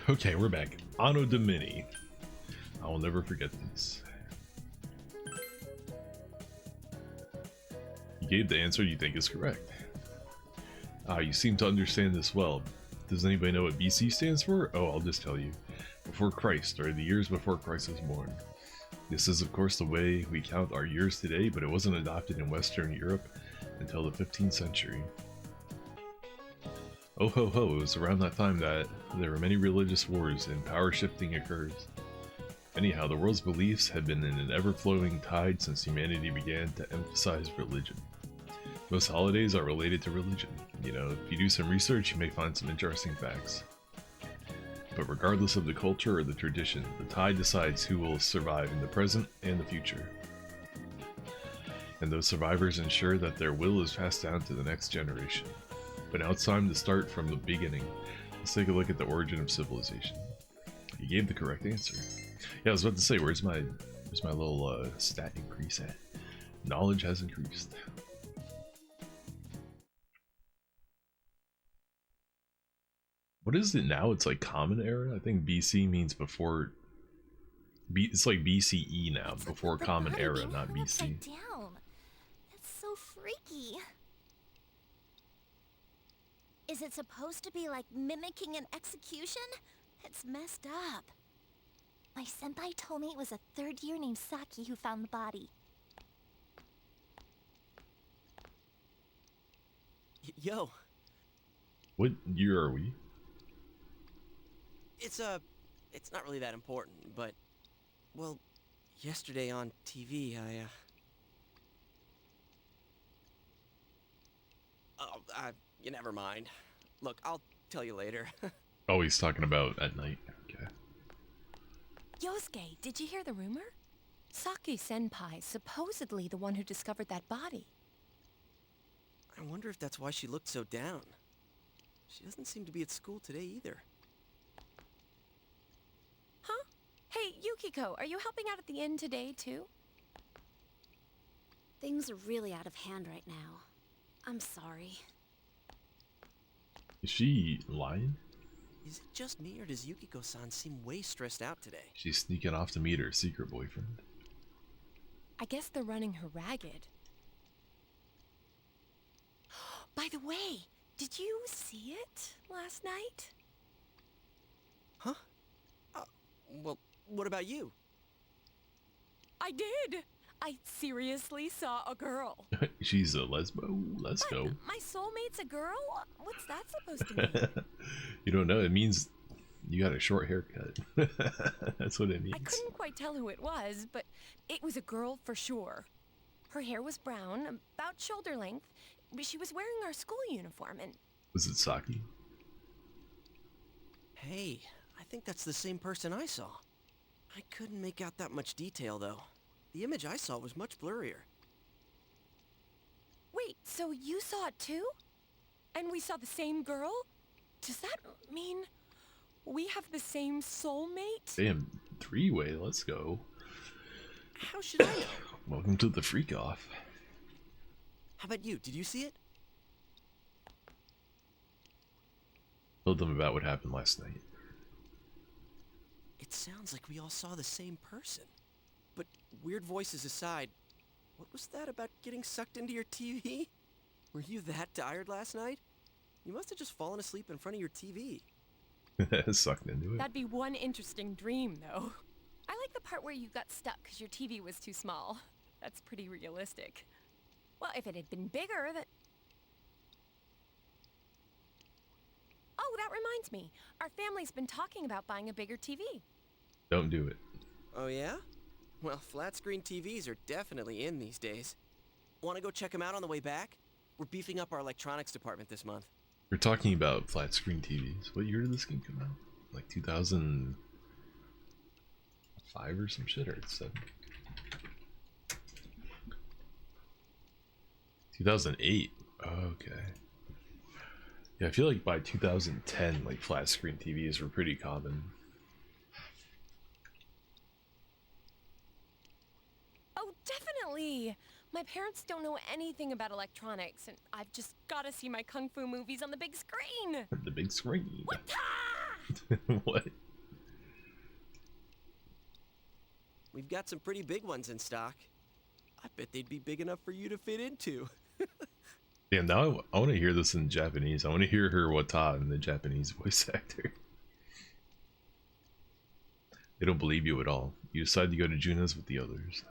Okay, we're back. Anno Domini. I will never forget this. You gave the answer you think is correct. Ah, you seem to understand this well. Does anybody know what BC stands for? Oh, I'll just tell you. Before Christ, or the years before Christ was born. This is of course the way we count our years today, but it wasn't adopted in Western Europe until the 15th century. Oh ho ho, it was around that time that there were many religious wars and power shifting occurs. Anyhow, the world's beliefs had been in an ever-flowing tide since humanity began to emphasize religion. Most holidays are related to religion. You know, if you do some research, you may find some interesting facts. But regardless of the culture or the tradition, the tide decides who will survive in the present and the future. And those survivors ensure that their will is passed down to the next generation. But now it's time to start from the beginning. Let's take a look at the origin of civilization. You gave the correct answer. Yeah, I was about to say, where's my little stat increase at? Knowledge has increased. What is it now? It's like Common Era? I think BC means before... it's like BCE now, it's before like Common Era, not BC. Down. That's so freaky. Is it supposed to be like mimicking an execution? It's messed up. My senpai told me it was a third year named Saki who found the body. Yo. What year are we? It's not really that important, but, well, yesterday on TV, you never mind. Look, I'll tell you later. Oh, he's talking about at night. Okay. Yosuke, did you hear the rumor? Saki Senpai, supposedly the one who discovered that body. I wonder if that's why she looked so down. She doesn't seem to be at school today either. Huh? Hey, Yukiko, are you helping out at the inn today, too? Things are really out of hand right now. I'm sorry. Is she lying? Is it just me, or does Yukiko-san seem way stressed out today? She's sneaking off to meet her secret boyfriend. I guess they're running her ragged. By the way, Did you see it last night? Huh? Well, what about you? I did! I seriously saw a girl. She's a lesbo. Let's go. My soulmate's a girl? What's that supposed to mean? You don't know. It means you got a short haircut. That's what it means. I couldn't quite tell who it was, but it was a girl for sure. Her hair was brown, about shoulder length, but she was wearing our school uniform and... Was it Saki? Hey, I think that's the same person I saw. I couldn't make out that much detail, though. The image I saw was much blurrier. Wait, so you saw it too? And we saw the same girl? Does that mean we have the same soulmate? Damn, three-way. Let's go. How should I know? Welcome to the freak off. How about you? Did you see it? Told them about what happened last night. It sounds like we all saw the same person. But weird voices aside, what was that about getting sucked into your TV? Were you that tired last night? You must have just fallen asleep in front of your TV. Sucked into it. That'd be one interesting dream, though. I like the part where you got stuck because your TV was too small. That's pretty realistic. Well, if it had been bigger, that... Oh, that reminds me. Our family's been talking about buying a bigger TV. Don't do it. Oh, yeah? Well, flat screen TVs are definitely in these days. Want to go check them out on the way back? We're beefing up our electronics department this month. We're talking about flat screen TVs. What year did this game come out? Like 2005 or some shit, or 7? 2008. Okay. Yeah, I feel like by 2010, like flat screen TVs were pretty common. Oh, definitely! My parents don't know anything about electronics, and I've just gotta see my kung fu movies on the big screen! The big screen? What? What? We've got some pretty big ones in stock. I bet they'd be big enough for you to fit into. Damn, now I want to hear this in Japanese. I want to hear her Wata in the Japanese voice actor. They don't believe you at all. You decide to go to Juna's with the others.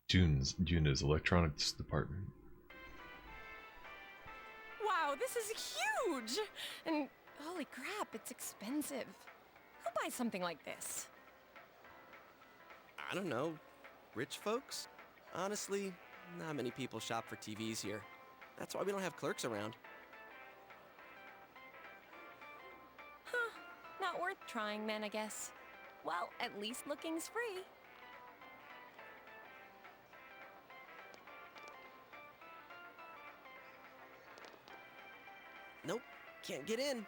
Juna's electronics department. Wow, this is huge! And holy crap, it's expensive. Who buys something like this? I don't know. Rich folks? Honestly, not many people shop for TVs here. That's why we don't have clerks around. Huh. Not worth trying then, I guess. Well, at least looking's free. Nope, can't get in.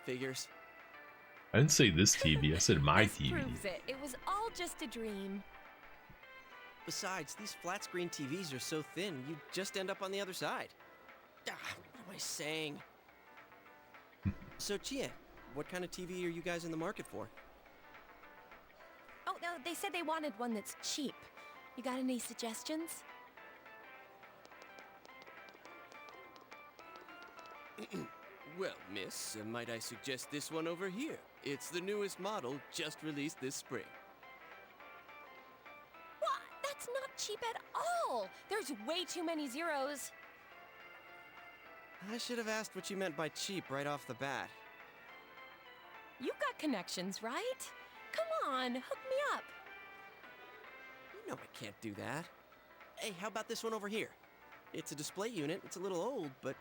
Figures. I didn't say this TV, I said my This TV. proves it. It was all just a dream. Besides, these flat screen TVs are so thin, you'd just end up on the other side. What am I saying? So, Chie, what kind of TV are you guys in the market for? Oh, no, they said they wanted one that's cheap. You got any suggestions? Well, miss, might I suggest this one over here? It's the newest model, just released this spring. What? That's not cheap at all! There's way too many zeros. I should have asked what you meant by cheap right off the bat. You've got connections, right? Come on, hook me up. You know I can't do that. Hey, how about this one over here? It's a display unit, it's a little old, but...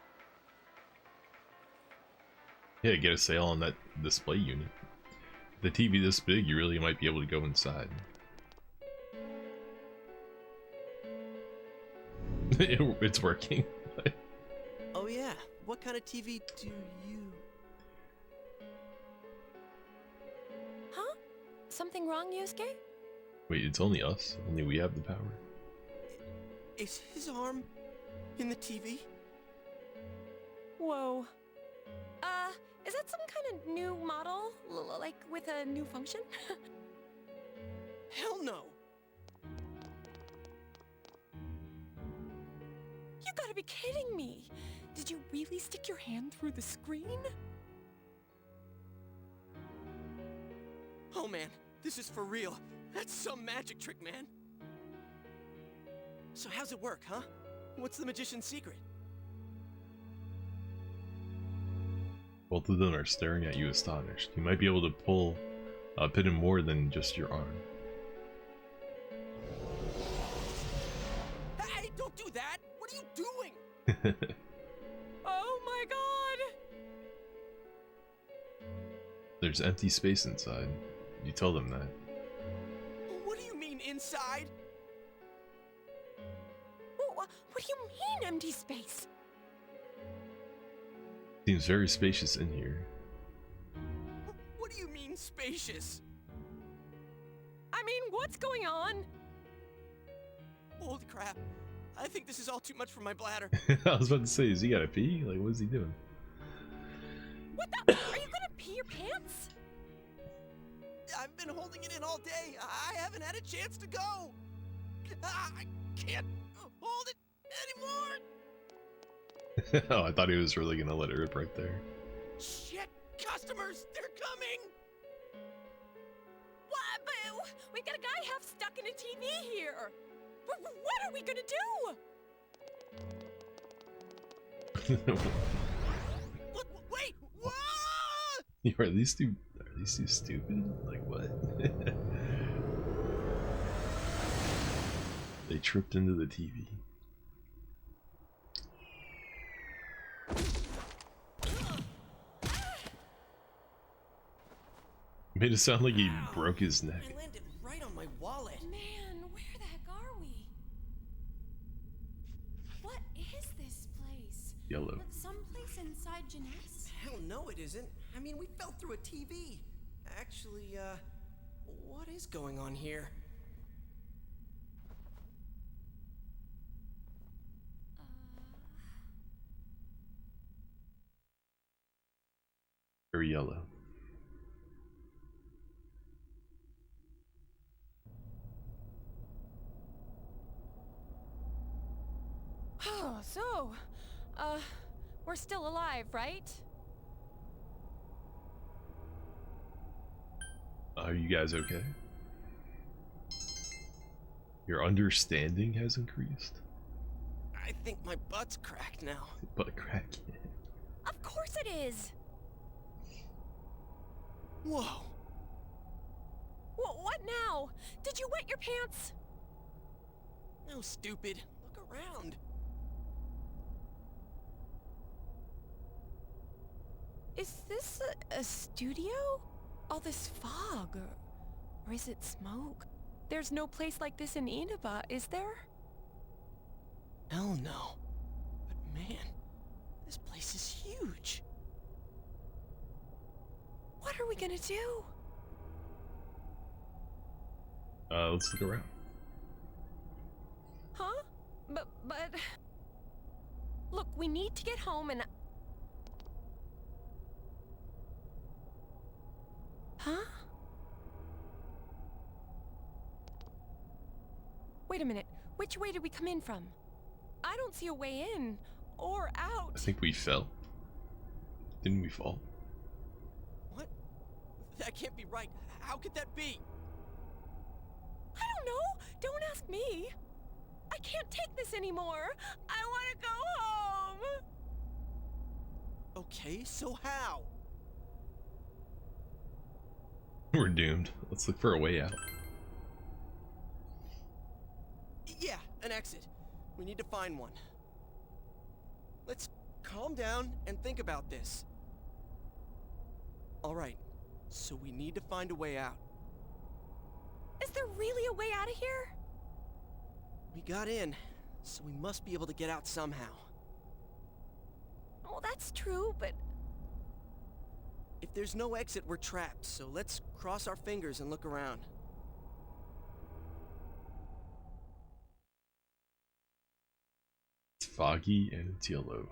Yeah, get a sale on that display unit. The TV this big, you really might be able to go inside. It's working. Oh yeah, what kind of TV do you... Huh? Something wrong, Yusuke? Wait, it's only us? Only we have the power? Is his arm in the TV? Whoa. Is that some kind of new model? Like with a new function? Hell no! You gotta be kidding me! Did you really stick your hand through the screen? Oh man, this is for real. That's some magic trick, man. So how's it work, huh? What's the magician's secret? Both of them are staring at you astonished. You might be able to pull a pin in more than just your arm. Hey, don't do that! What are you doing? Oh my god! There's empty space inside. You tell them that. What do you mean, inside? What do you mean, empty space? Seems very spacious in here. What do you mean, spacious? I mean, what's going on? Holy crap. I think this is all too much for my bladder. I was about to say, is he gotta pee? Like, what is he doing? What the? Are you gonna pee your pants? I've been holding it in all day. I haven't had a chance to go. I can't hold it anymore. Oh, I thought he was really gonna let it rip right there. Shit, customers, they're coming. What? But we've got a guy half stuck in a TV here. What are we gonna do? Wait! Are these two stupid? Like what? They tripped into the TV. Made it sound like he broke his neck. I landed right on my wallet. Man, where the heck are we? What is this place? Yellow. Someplace inside Jeunesse? Hell no, it isn't. I mean, we fell through a TV. Actually, what is going on here? Very yellow. Oh, so, we're still alive, right? Are you guys okay? Your understanding has increased? I think my butt's cracked now. Butt crack. Of course it is! Whoa. What now? Did you wet your pants? No, stupid. Look around. Is this a studio? All this fog, or is it smoke? There's no place like this in Inaba, is there? Hell no. But man, this place is huge. What are we gonna do? Let's look around. Huh? But... Look, we need to get home and... Huh? Wait a minute. Which way did we come in from? I don't see a way in or out. I think we fell. Didn't we fall? What? That can't be right. How could that be? I don't know. Don't ask me. I can't take this anymore. I want to go home. Okay, so how? We're doomed. Let's look for a way out. Yeah, an exit. We need to find one. Let's calm down and think about this. Alright, so we need to find a way out. Is there really a way out of here? We got in, so we must be able to get out somehow. Well, that's true, but... If there's no exit, we're trapped, so let's cross our fingers and look around. It's foggy and it's yellow.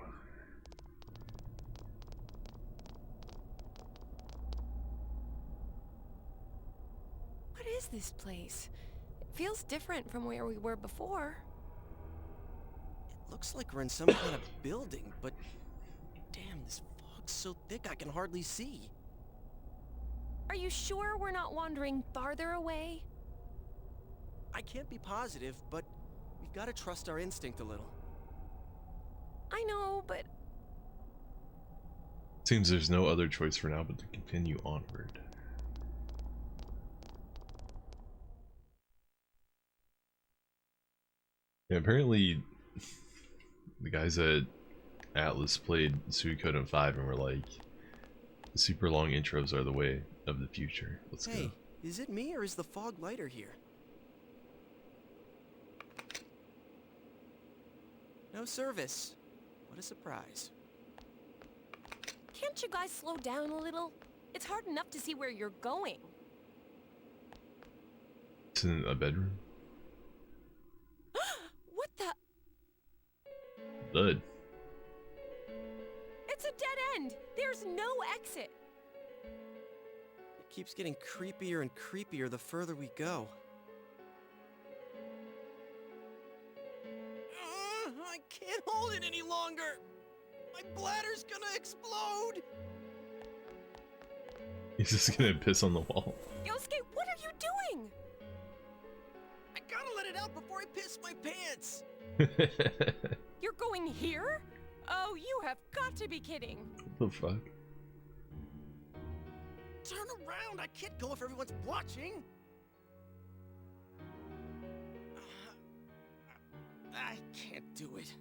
What is this place? It feels different from where we were before. It looks like we're in some kind of building, but damn, this fog's so thick I can hardly see. Are you sure we're not wandering farther away? I can't be positive, but we've got to trust our instinct a little. I know, but... Seems there's no other choice for now but to continue onward. Yeah, apparently the guys at Atlas played Suikoden 5 and were like, the super long intros are the way of the future. Let's go. Hey, is it me or is the fog lighter here? No service. What a surprise. Can't you guys slow down a little? It's hard enough to see where you're going. It's in a bedroom. What the? Bud. It's a dead end. There's no exit. It keeps getting creepier and creepier the further we go. I can't hold it any longer. My bladder's gonna explode. He's just gonna piss on the wall. Yosuke, what are you doing? I gotta let it out before I piss my pants. You're going here? Oh, you have got to be kidding. What the fuck? Turn around. I can't go if everyone's watching. I can't do it.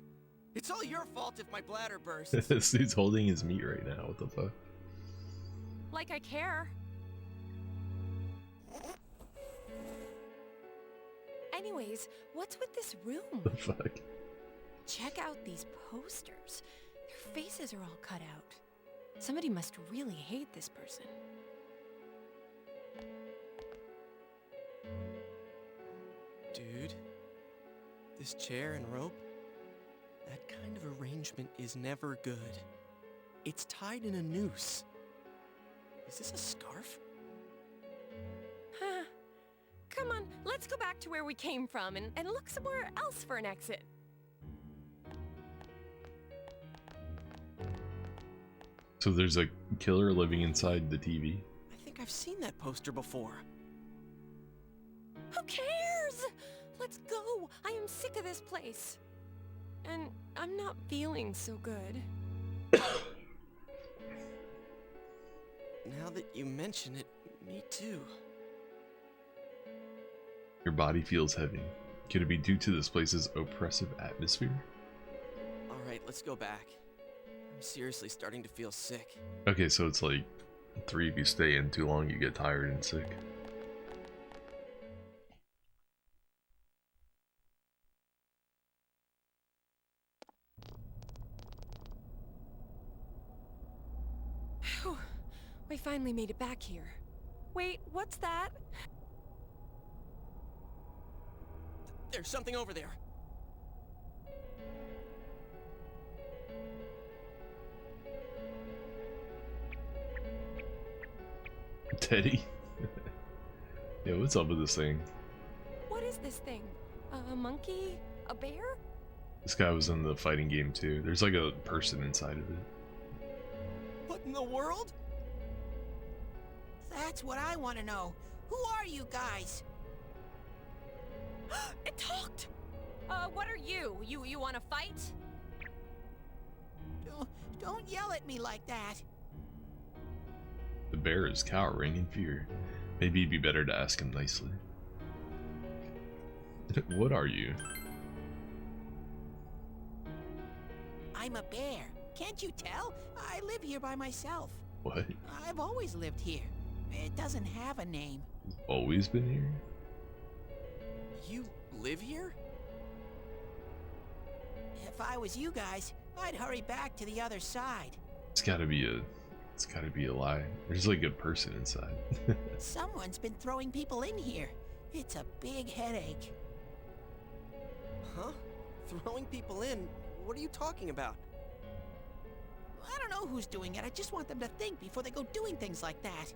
It's all your fault if my bladder bursts. This dude's holding his meat right now. What the fuck? Like I care. Anyways, what's with this room? The fuck? Check out these posters. Their faces are all cut out. Somebody must really hate this person. Dude, this chair and rope, that kind of arrangement is never good. It's tied in a noose. Is this a scarf? Huh. Come on, let's go back to where we came from and look somewhere else for an exit. So there's a killer living inside the TV? I think I've seen that poster before. Who cares? Let's go. I am sick of this place. And I'm not feeling so good. Now that you mention it, me too. Your body feels heavy. Could it be due to this place's oppressive atmosphere? Alright, let's go back. I'm seriously starting to feel sick. Okay, so it's like 3 if you stay in too long, you get tired and sick. Whew. We finally made it back here. Wait, what's that? There's something over there. Teddy? Yeah, what's up with this thing? What is this thing? A monkey? A bear? This guy was in the fighting game too. There's like a person inside of it. What in the world? That's what I want to know. Who are you guys? It talked! What are you? You want to fight? Don't yell at me like that. The bear is cowering in fear. Maybe it'd be better to ask him nicely. What are you? I'm a bear. Can't you tell? I live here by myself. What? I've always lived here. It doesn't have a name. Always been here? You live here? If I was you guys, I'd hurry back to the other side. It's gotta be a lie. There's like a person inside. Someone's been throwing people in here. It's a big headache. Huh? Throwing people in? What are you talking about? I don't know who's doing it. I just want them to think before they go doing things like that.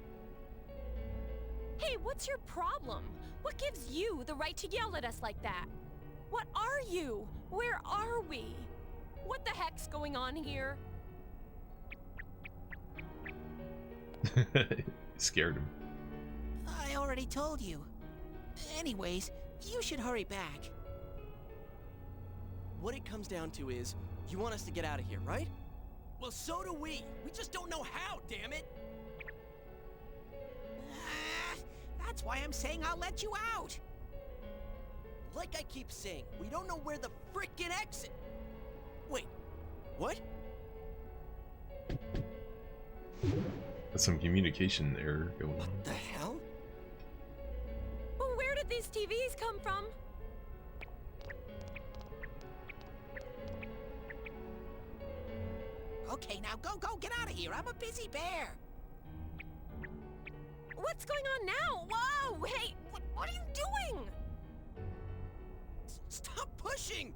Hey, what's your problem? What gives you the right to yell at us like that? What are you? Where are we? What the heck's going on here? Scared him. I already told you. Anyways, you should hurry back. What it comes down to is, you want us to get out of here, right? Well, so do we. We just don't know how, damn it. That's why I'm saying I'll let you out. Like I keep saying, we don't know where the frickin' exit... Wait, what? That's some communication error going on. What the hell? Well, where did these TVs come from? Okay, now go, get out of here. I'm a busy bear. What's going on now? Whoa! Hey, what are you doing? Stop pushing!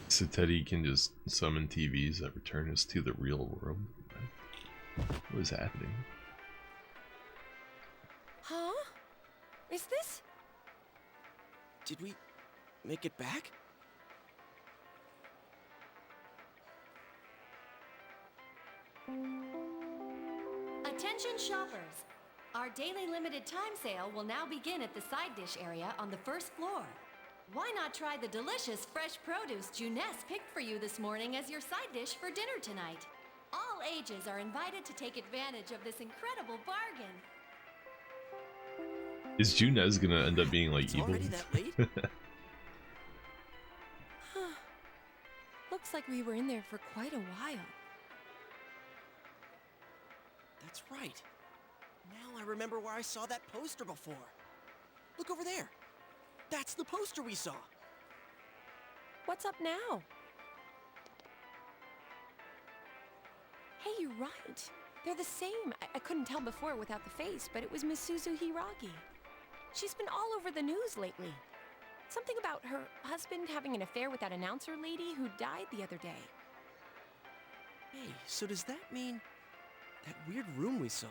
So Teddy can just summon TVs that return us to the real world. What is happening? Huh? Is this? Did we make it back? Attention shoppers! Our daily limited time sale will now begin at the side dish area on the first floor. Why not try the delicious fresh produce Juness picked for you this morning as your side dish for dinner tonight? All ages are invited to take advantage of this incredible bargain. Is Junez gonna end up being like It's evil? already that late? Looks like we were in there for quite a while. That's right. Now I remember where I saw that poster before. Look over there. That's the poster we saw. What's up now? Hey, you're right. They're the same. I couldn't tell before without the face, but it was Misuzu Hiragi. She's been all over the news lately. Something about her husband having an affair with that announcer lady who died the other day. Hey, so does that mean that weird room we saw?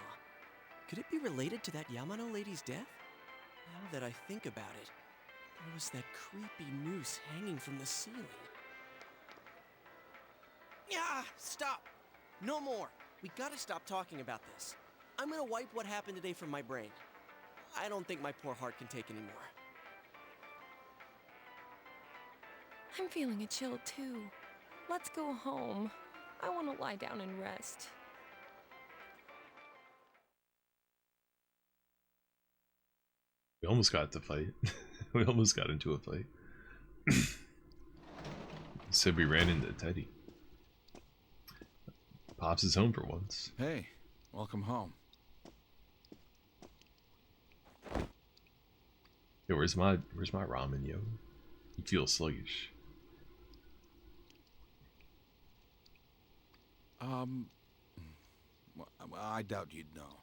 Could it be related to that Yamano lady's death? Now that I think about it, there was that creepy noose hanging from the ceiling. Yeah, stop! No more! We gotta stop talking about this. I'm gonna wipe what happened today from my brain. I don't think my poor heart can take any more. I'm feeling a chill too. Let's go home. I want to lie down and rest. We almost got to fight. We almost got into a fight. Said we ran into Teddy. Pops is home for once. Hey, welcome home. Yo, where's my ramen, yo? You feel sluggish. Well, I doubt you'd know.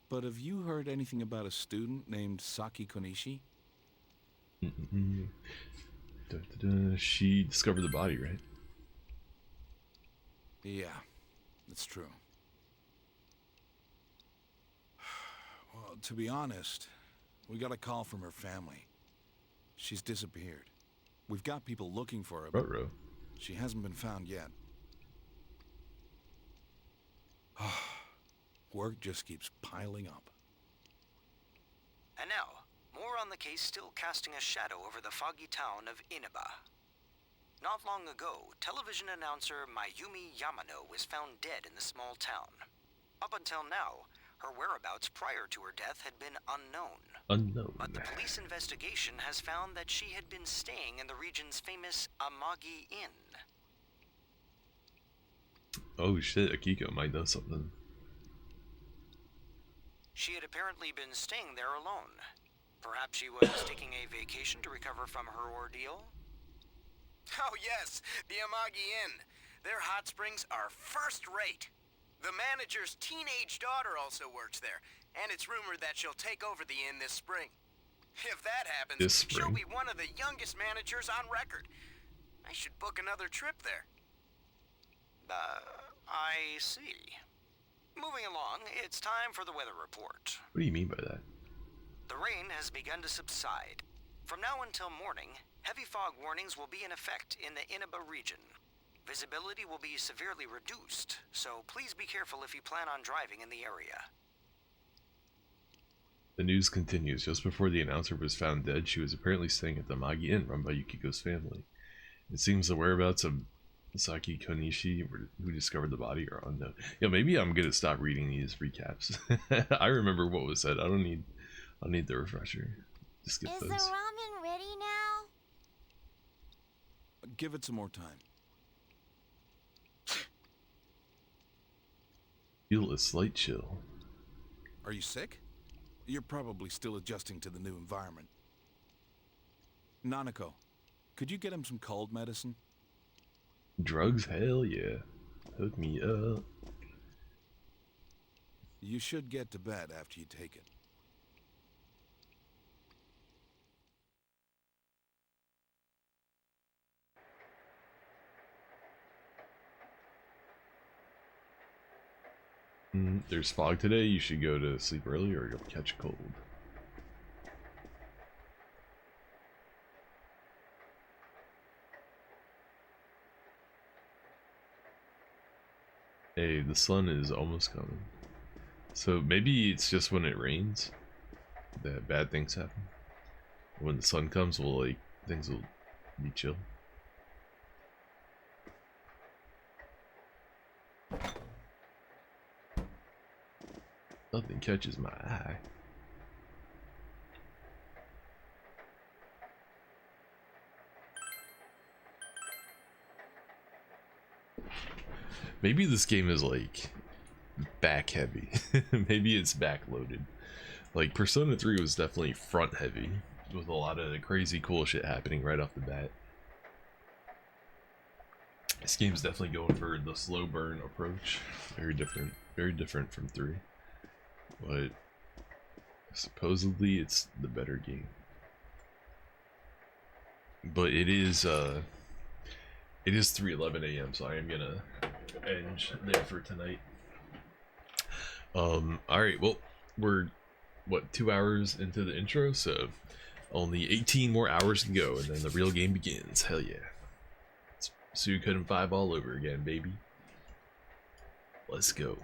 But have you heard anything about a student named Saki Konishi? She discovered the body, right? Yeah, that's true. Well, to be honest, we got a call from her family. She's disappeared. We've got people looking for her, but she hasn't been found yet. Work just keeps piling up. And now, more on the case still casting a shadow over the foggy town of Inaba. Not long ago, television announcer Mayumi Yamano was found dead in the small town. Up until now, her whereabouts prior to her death had been unknown. But the police investigation has found that she had been staying in the region's famous Amagi Inn. Oh shit, Akiko might know something. She had apparently been staying there alone. Perhaps she was taking a vacation to recover from her ordeal? Oh yes, the Amagi Inn. Their hot springs are first rate. The manager's teenage daughter also works there, and it's rumored that she'll take over the inn this spring. If that happens, she'll be one of the youngest managers on record. I should book another trip there. I see. Moving along, it's time for the weather report. What do you mean by that? The rain has begun to subside. From now until morning, heavy fog warnings will be in effect in the Inaba region. Visibility will be severely reduced, so please be careful if you plan on driving in the area. The news continues. Just before the announcer was found dead, she was apparently staying at the Magi Inn run by Yukiko's family. It seems the whereabouts of Saki Konishi, who discovered the body, are unknown. Yeah, maybe I'm gonna stop reading these recaps. I remember what was said. I don't need the refresher. Just skip those. Is the ramen ready now? Give it some more time. Feel a slight chill. Are you sick? You're probably still adjusting to the new environment. Nanako, could you get him some cold medicine? Drugs? Hell yeah. Hook me up. You should get to bed after you take it. There's fog today. You should go to sleep early or you'll catch a cold. Hey, the sun is almost coming. So maybe it's just when it rains that bad things happen. When the sun comes, things will be chill. Nothing catches my eye. Maybe this game is like back heavy. Maybe it's back loaded. Like Persona 3 was definitely front heavy with a lot of crazy cool shit happening right off the bat. This game's definitely going for the slow burn approach. Very different from 3. But supposedly it's the better game. But it is 3:11 a.m. so I am gonna end there for tonight. Alright, well, we're what, 2 hours into the intro, so only 18 more hours to go and then the real game begins. Hell yeah. It's Suikoden 5 all over again, baby. Let's go.